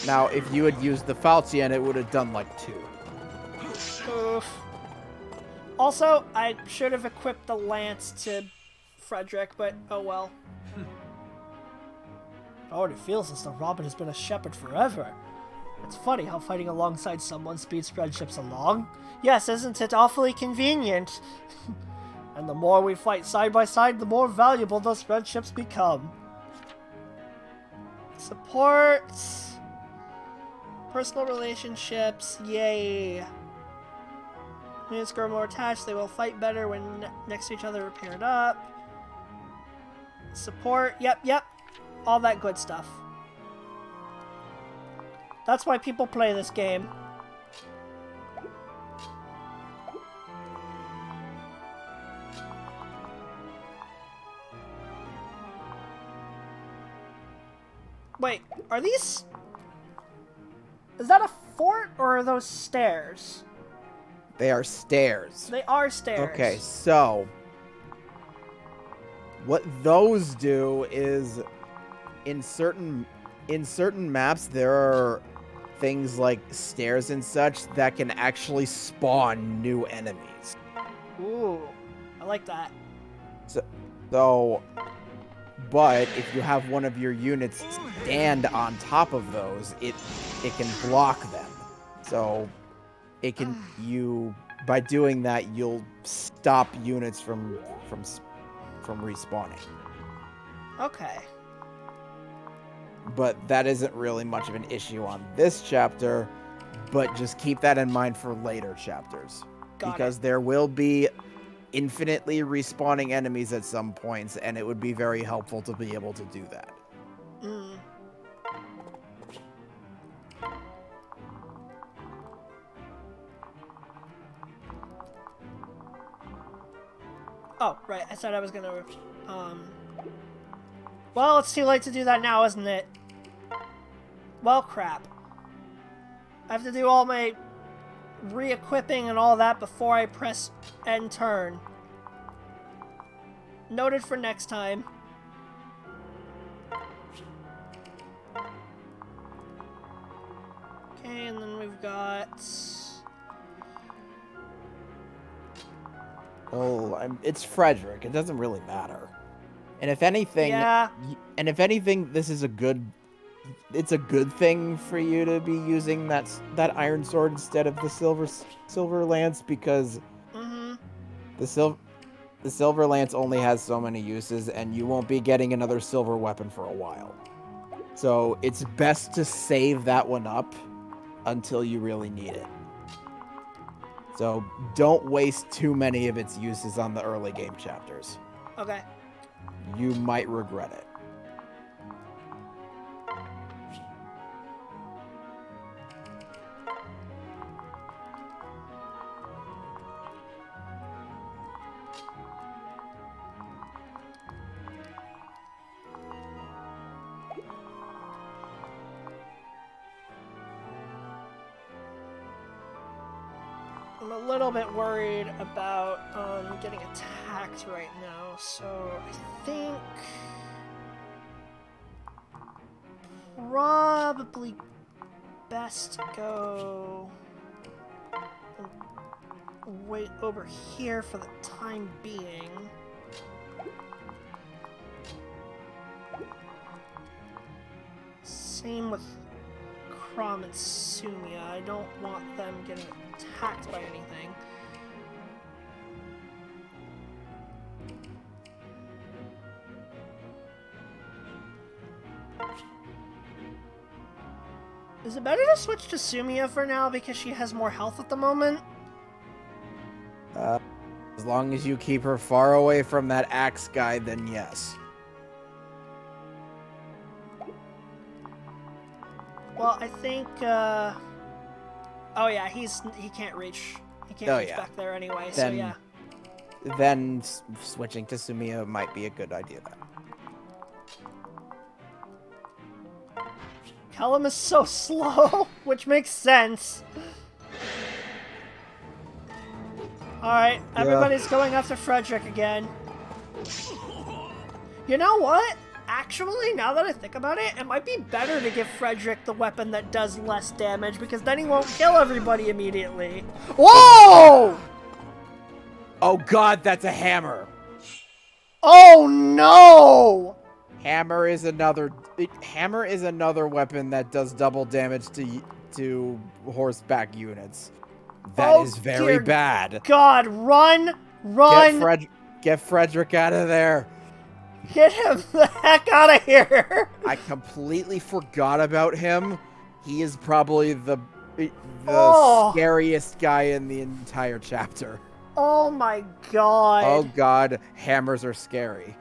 Now, if you had used the Falchion, it would have done like 2. Oof. Also, I should have equipped the lance to Frederick, but oh well. It already feels as though Robin has been a shepherd forever. It's funny how fighting alongside someone speeds friendships along. Yes, isn't it awfully convenient? And the more we fight side by side, the more valuable those friendships become. Supports. Personal relationships. Yay. Units grow more attached. They will fight better when next to each other or paired up. Support. Yep. All that good stuff. That's why people play this game. Wait, are these... Is that a fort or are those stairs? They are stairs. They are stairs. Okay, so what those do is in certain maps there are things like stairs and such that can actually spawn new enemies. Ooh, I like that. So but if you have one of your units stand on top of those, it can block them. So it can by doing that you'll stop units from respawning. Okay. But that isn't really much of an issue on this chapter. but just keep that in mind for later chapters. Got Because there will be infinitely respawning enemies at some points, and it would be very helpful to be able to do that. Mm. Oh, right. I said I was gonna, Well, it's too late to do that now, isn't it? Well, crap. I have to do all my re-equipping and all that before I press end turn. Noted for next time. Okay, and then we've got... Well, it's Frederick. It doesn't really matter. And if anything, Yeah. this is a good. It's a good thing for you to be using that iron sword instead of the silver lance, because the silver lance only has so many uses, and you won't be getting another silver weapon for a while. So it's best to save that one up until you really need it. So don't waste too many of its uses on the early game chapters. Okay. You might regret it. I'm a little bit worried about getting attacked right now, so I think probably best to go and wait over here for the time being. Same with Crom and Sumia. I don't want them getting attacked by anything. Is it better to switch to Sumia for now because she has more health at the moment? As long as you keep her far away from that axe guy, then yes. Well, I think, oh yeah, he can't reach, back there anyway, so yeah. Then switching to Sumia might be a good idea then. Callum is so slow, which makes sense. Alright, everybody's going after Frederick again. You know what? Actually, now that I think about it, it might be better to give Frederick the weapon that does less damage, because then he won't kill everybody immediately. Whoa! Oh god, that's a hammer! Oh no! Hammer is another weapon that does double damage to horseback units. That is very bad. God, run! Get Frederick out of there. Get him the heck out of here! I completely forgot about him. He is probably the scariest guy in the entire chapter. Oh my god. Oh god, hammers are scary.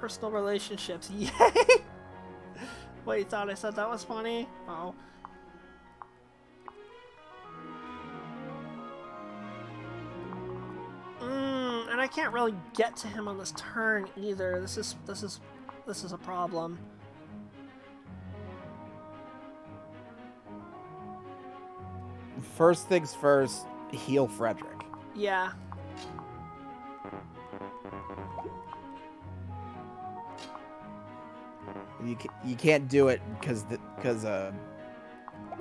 Personal relationships, yay! Wait, you thought I said that was funny? Oh. And I can't really get to him on this turn either. This is a problem. First things first, heal Frederick. Yeah. You can't do it because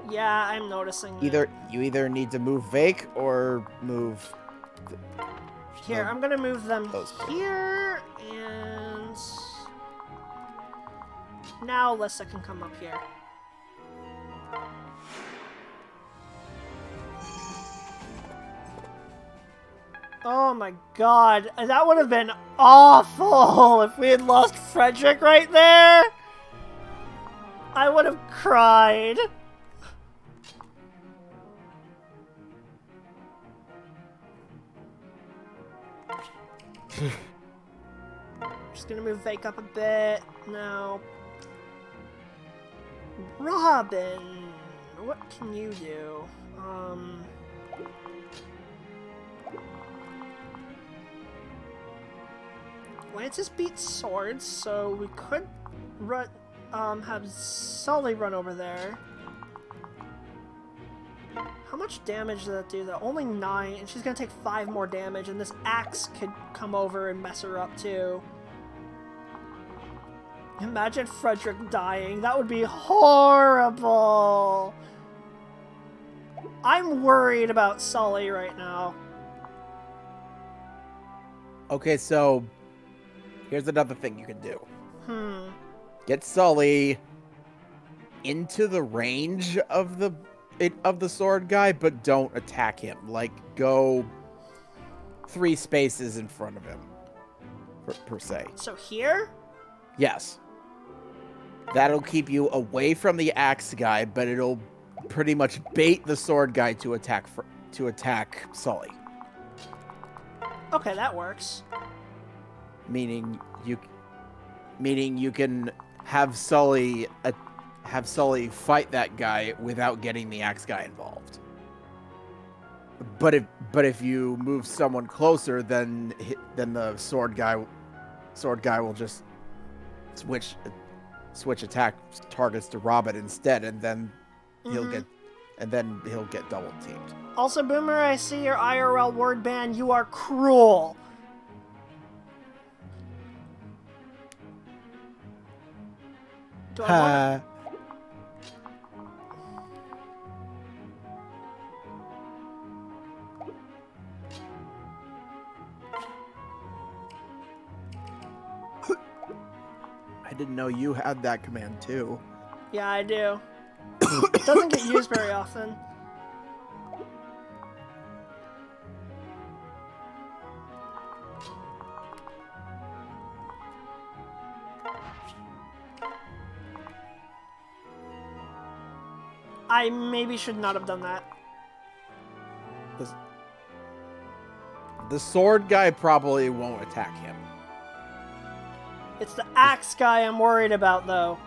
yeah, I'm noticing you either need to move Vake or move here. I'm gonna move them those here, and now Alyssa can come up here. Oh my god, that would have been awful if we had lost Frederick right there. I would have cried. Just gonna move Vake up a bit. Now, Robin, what can you do? Lances beat swords, so we could run, have Sully run over there. How much damage does that do, though? Only 9, and she's gonna take 5 more damage, and this axe could come over and mess her up, too. Imagine Frederick dying. That would be horrible! I'm worried about Sully right now. Okay, so here's another thing you can do. Get Sully into the range of the sword guy, but don't attack him. Like, go 3 spaces in front of him, per se. So here? Yes. That'll keep you away from the axe guy, but it'll pretty much bait the sword guy to attack Sully. Okay, that works. Meaning you can have Sully fight that guy without getting the axe guy involved. But if you move someone closer, then the sword guy will just switch attack targets to Robin instead, and then he'll get double teamed. Also, Boomer, I see your IRL word ban. You are cruel. Do I want I didn't know you had that command too. Yeah, I do. It doesn't get used very often. I maybe should not have done that. The sword guy probably won't attack him. It's the axe guy I'm worried about, though.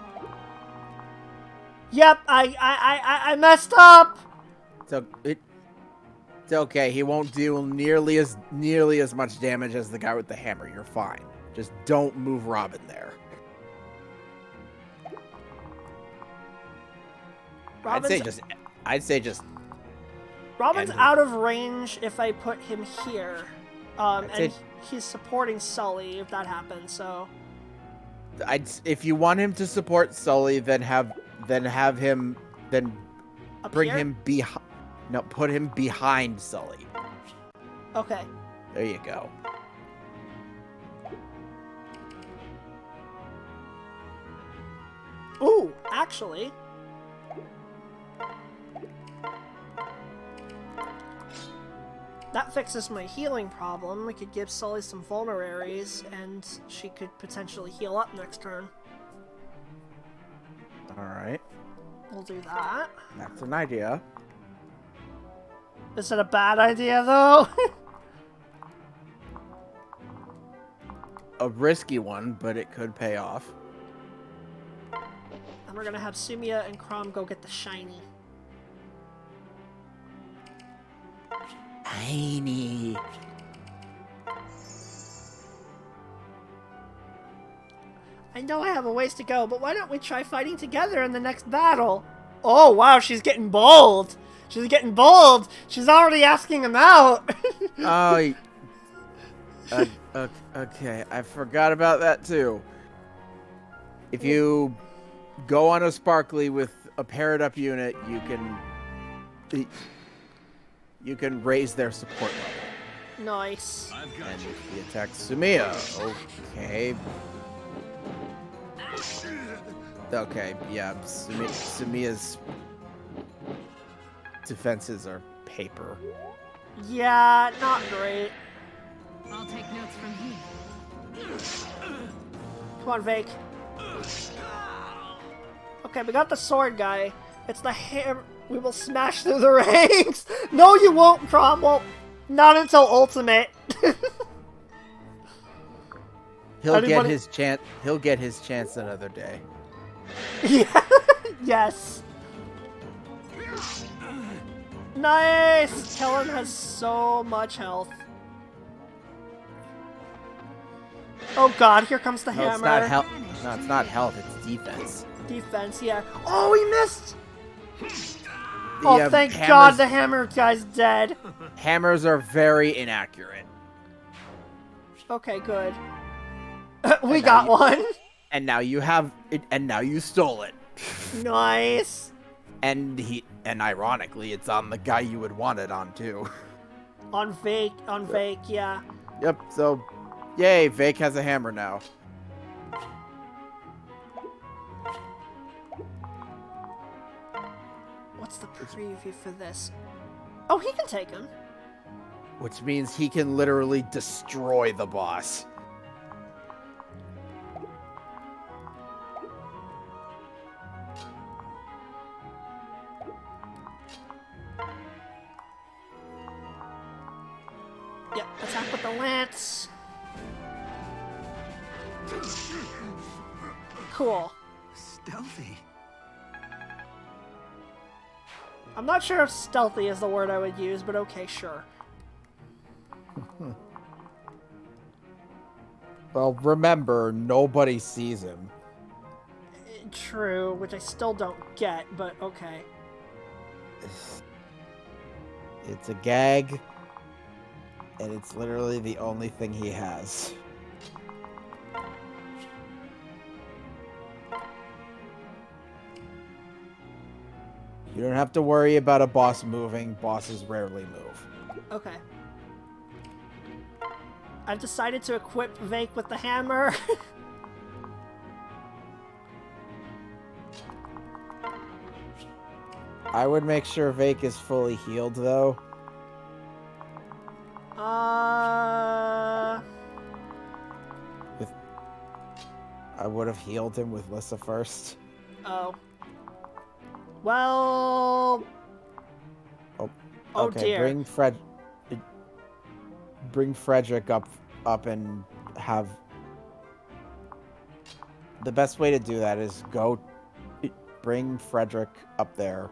Yep, I messed up. So it's okay. He won't do nearly as much damage as the guy with the hammer. You're fine. Just don't move Robin there. I'd say just. Robin's out of range if I put him here, and he's supporting Sully if that happens. So. If you want him to support Sully, then bring him behind. No, put him behind Sully. Okay. There you go. Ooh, actually. That fixes my healing problem. We could give Sully some vulneraries, and she could potentially heal up next turn. Alright. We'll do that. That's an idea. Is it a bad idea, though? A risky one, but it could pay off. And we're gonna have Sumia and Crom go get the shiny. Tiny. I know I have a ways to go, but why don't we try fighting together in the next battle? Oh, wow, she's getting bold. She's getting bold. She's already asking him out. Oh, okay. I forgot about that, too. If you go on a Sparkly with a paired-up unit, you can raise their support level. Nice. I've got And you. he attacks Sumia. Okay. Okay, yeah. Sumia's defenses are paper. Yeah, not great. I'll take notes from here. Come on, Vake. Okay, we got the sword guy. It's the hammer. We will smash through the ranks. No, you won't, Cromwell. Not until ultimate. He'll get Anybody- his chance. He'll get his chance another day. Yeah. Yes. Nice! Kellen has so much health. Oh god, here comes the No, hammer. it's not health. No, it's not health. It's defense. Defense, yeah. Oh, he missed! The, Oh, thank hammers, god the hammer guy's dead. hammers are very inaccurate. Okay, good. We And now got you- one. And now you have it. And now you stole it. Nice. And ironically, it's on the guy you would want it on too. On Vake, yeah. Yep. So, yay! Vake has a hammer now. What's the preview for this? Oh, he can take him. Which means he can literally destroy the boss. Yep, attack with the lance. Cool. Stealthy. I'm not sure if stealthy is the word I would use, but okay, sure. Well, remember, nobody sees him. True, which I still don't get, but okay. It's a gag, and it's literally the only thing he has. You don't have to worry about a boss moving. Bosses rarely move. Okay. I've decided to equip Vake with the hammer. I would make sure Vake is fully healed, though. I would have healed him with Lissa first. Oh. Well... Oh, Oh okay, dear. Bring Frederick up and have... The best way to do that is bring Frederick up there.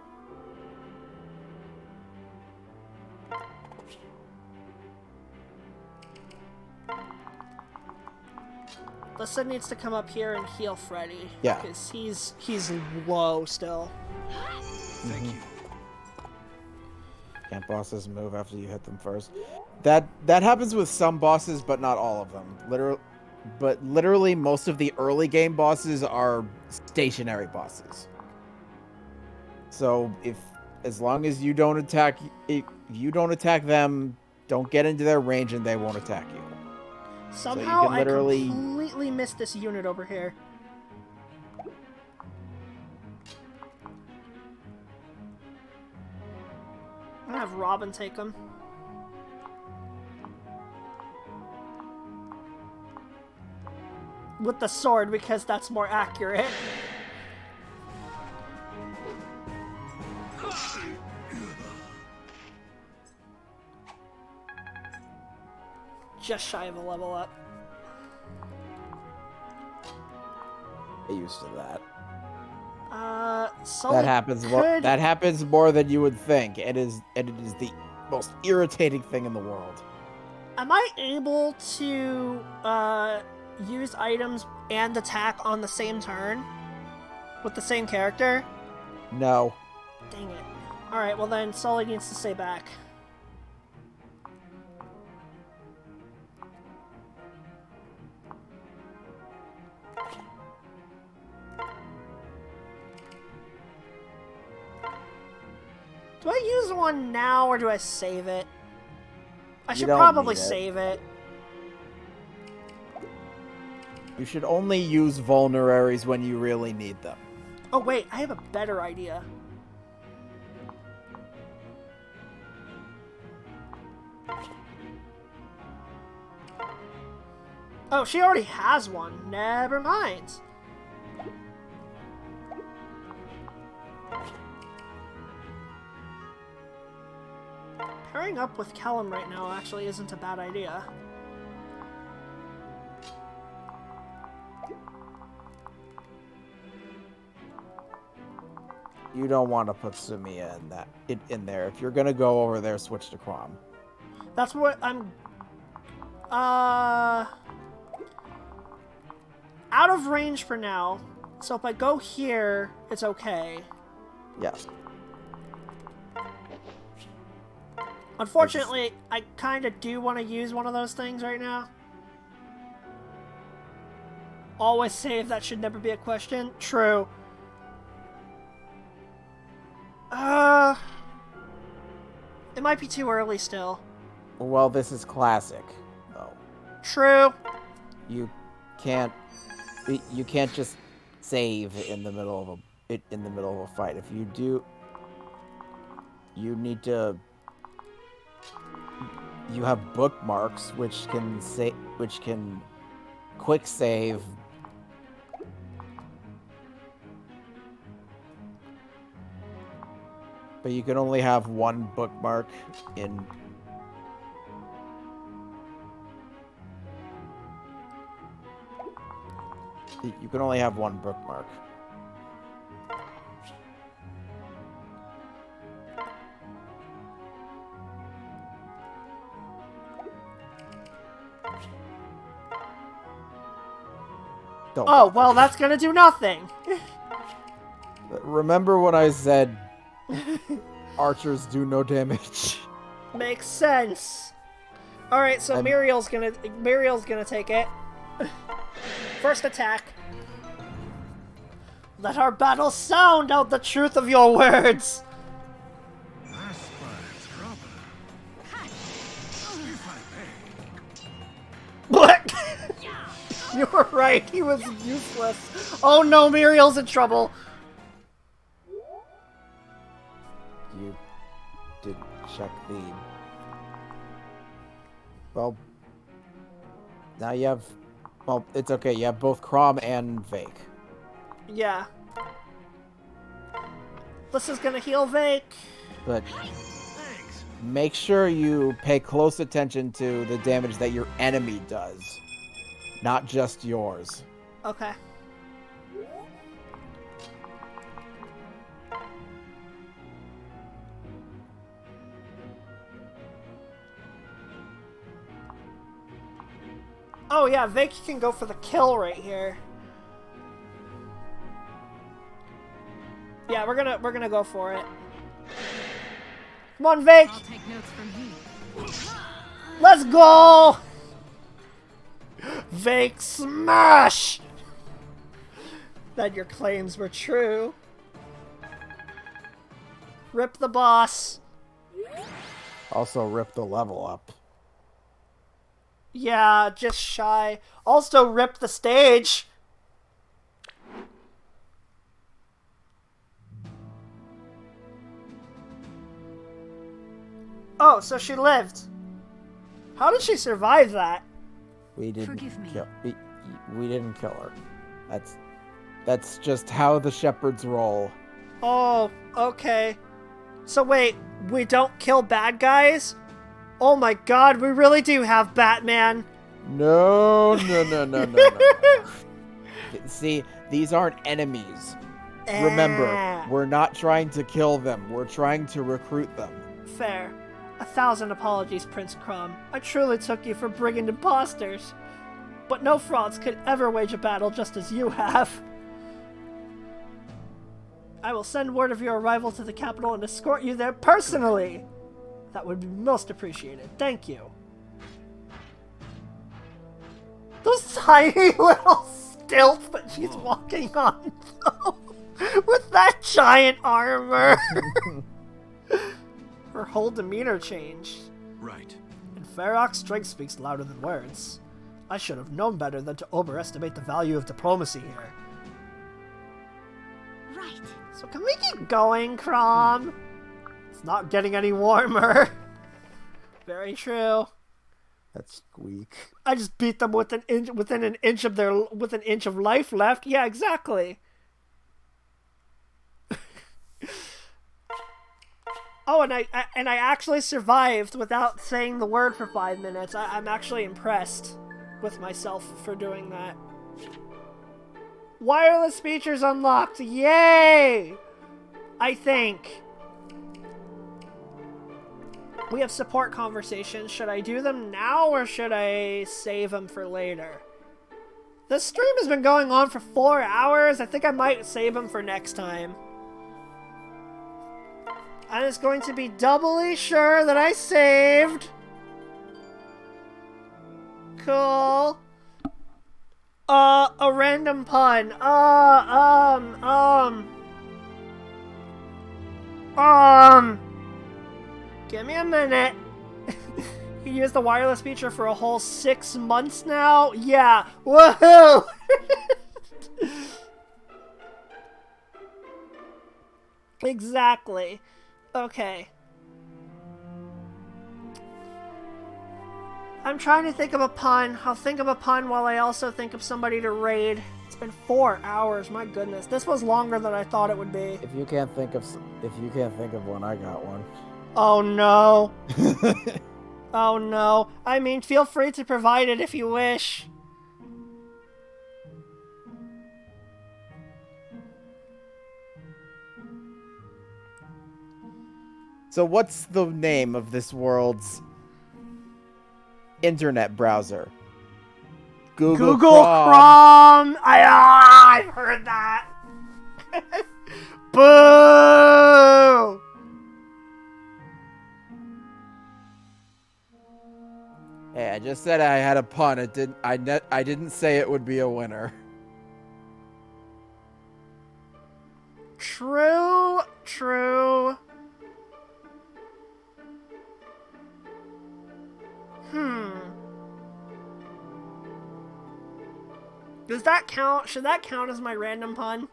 Lissa needs to come up here and heal Freddy. Yeah. Because he's low still. Thank you. Can't bosses move after you hit them first? That happens with some bosses, but not all of them. Literally, most of the early game bosses are stationary bosses. So as long as you don't attack them, don't get into their range, and they won't attack you. Somehow can literally- I completely missed this unit over here. I'm gonna have Robin take him. With the sword, because that's more accurate. Just shy of a level up. Get used to that. Sully That happens more than you would think. It is the most irritating thing in the world. Am I able to use items and attack on the same turn? With the same character? No. Dang it. Alright, well then Sully needs to stay back. Do I use one now or do I save it? I should don't probably need it. save it. You should only use vulneraries when you really need them. Oh wait, I have a better idea. Oh, she already has one. Never mind. Pairing up with Callum right now actually isn't a bad idea. You don't want to put Sumia in there. If you're gonna go over there, switch to Crom. That's what I'm... out of range for now. So if I go here, it's okay. Yes. Unfortunately, I kind of do want to use one of those things right now. Always save, that should never be a question. True. It might be too early still. Well, this is classic, though. True. You can't just save in the middle of a fight. If you do, you need to. You have bookmarks which can quick save. But you can only have one bookmark in. You can only have one bookmark. Don't Oh, bother. well, that's gonna do nothing. Remember when I said archers do no damage? Makes sense. Alright, so And- Muriel's gonna take it. First attack. Let our battle sound out the truth of your words. I spy trouble. If I may. What? You were right, he was useless. Oh no, Muriel's in trouble. You didn't check the. Well, now you have. Well, it's okay. You have both Crom and Vake. Yeah. This is gonna heal Vake. But Thanks. make sure you pay close attention to the damage that your enemy does, not just yours. Okay. Oh yeah, Vake can go for the kill right here. Yeah, we're gonna go for it. Come on, Vake! I'll take notes from he. Let's go! Vake smash! That your claims were true. Rip the boss. Also, rip the level up. Yeah, just shy. Also rip the stage. Oh, so she lived. How did she survive that? We didn't Forgive me. kill. We didn't kill her. That's just how the shepherds roll. Oh, okay. So wait, we don't kill bad guys? Oh my god, we really do have Batman. No. No. See, these aren't enemies. Remember, Ah, we're not trying to kill them. We're trying to recruit them. fair. 1,000 apologies, Prince Crom. I truly took you for brigand imposters. But no frauds could ever wage a battle just as you have. I will send word of your arrival to the capital and escort you there personally. That would be most appreciated. Thank you. Those tiny little stilts that she's walking on, though, with that giant armor. Her whole demeanor changed. Right. And Farrock's strength speaks louder than words. I should have known better than to overestimate the value of diplomacy here. Right. So can we keep going, Crom? It's not getting any warmer. Very true. That's Squeak. I just beat them with within an inch of life left. Yeah, exactly. Oh, and I actually survived without saying the word for 5 minutes. I'm actually impressed with myself for doing that. Wireless features unlocked. Yay! I think we have support conversations. Should I do them now or should I save them for later? This stream has been going on for 4 hours. I think I might save them for next time. I'm just going to be doubly sure that I saved. Cool. A random pun. Give me a minute. You used the wireless feature for a whole 6 months now? Yeah. Woohoo! Exactly. Okay. I'm trying to think of a pun. I'll think of a pun while I also think of somebody to raid. It's been 4 hours. My goodness. This was longer than I thought it would be. If you can't think of one, I got one. Oh no. Oh no. I mean, feel free to provide it if you wish. So what's the name of this world's internet browser? Google Chrome. I've heard that. Boo! Hey, I just said I had a pun. I didn't say it would be a winner. True. Does that count? Should that count as my random pun?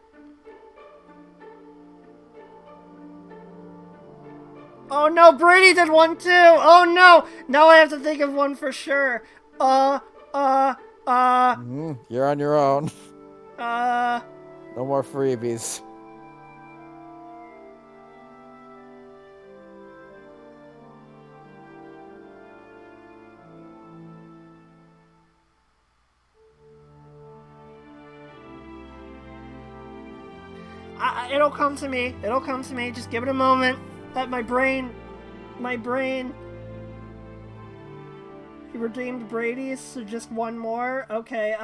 Oh no, Brady did one too! Oh no! Now I have to think of one for sure. You're on your own. No more freebies. It'll come to me. It'll come to me. Just give it a moment. Let my brain. He redeemed Brady's, so just one more. Okay.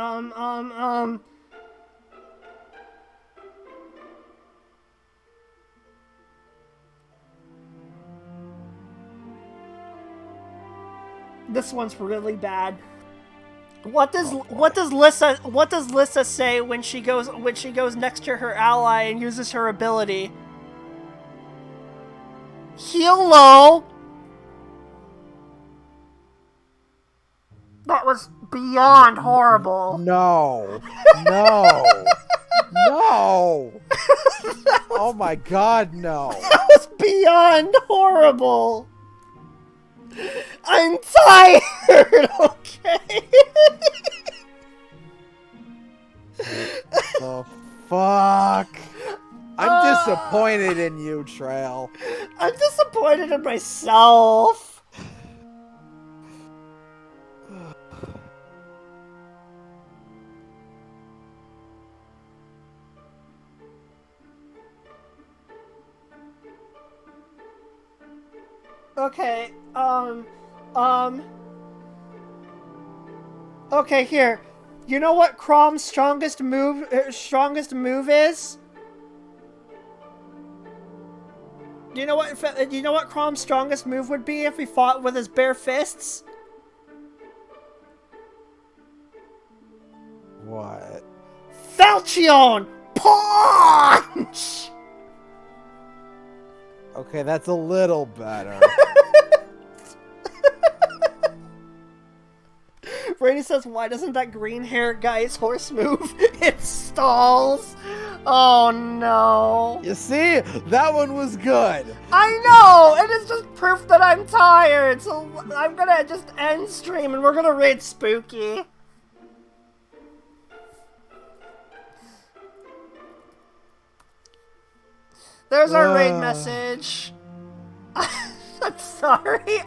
This one's really bad. What does Lissa say when she goes next to her ally and uses her ability? Heal low. That was beyond horrible. No. Oh my god, no. That was beyond horrible. I'm tired, okay? Oh, fuck. I'm disappointed in you, Trail. I'm disappointed in myself. Okay, okay, here. You know what Crom's strongest move is? Do you know what Crom's strongest move would be if he fought with his bare fists? What? Falchion Punch! Okay, that's a little better. Brady says, why doesn't that green hair guy's horse move? It stalls. Oh no. You see? That one was good. I know! It is just proof that I'm tired, so I'm gonna just end stream and we're gonna raid Spooky. There's our raid message. I'm sorry.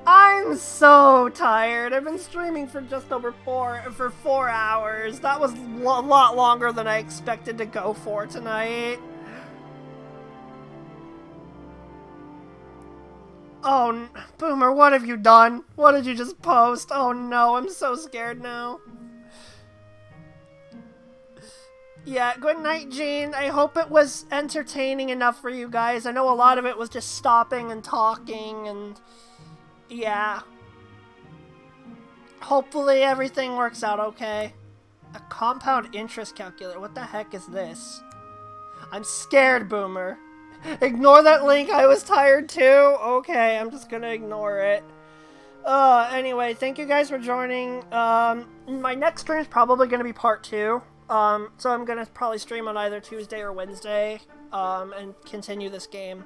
I'm so tired. I've been streaming for just over 4 hours. That was a lot longer than I expected to go for tonight. Oh, Boomer, what have you done? What did you just post? Oh no, I'm so scared now. Yeah, good night, Gene. I hope it was entertaining enough for you guys. I know a lot of it was just stopping and talking and... yeah. Hopefully everything works out okay. A compound interest calculator. What the heck is this? I'm scared, Boomer. Ignore that link. I was tired too. Okay, I'm just gonna ignore it. Anyway, thank you guys for joining. My next stream is probably gonna be part 2. So I'm gonna probably stream on either Tuesday or Wednesday, and continue this game.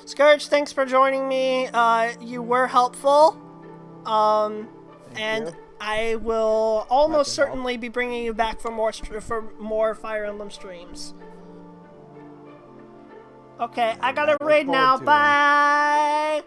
Scourge, thanks for joining me. You were helpful. And I will almost certainly be bringing you back for more Fire Emblem streams. Okay, I gotta raid now. Bye!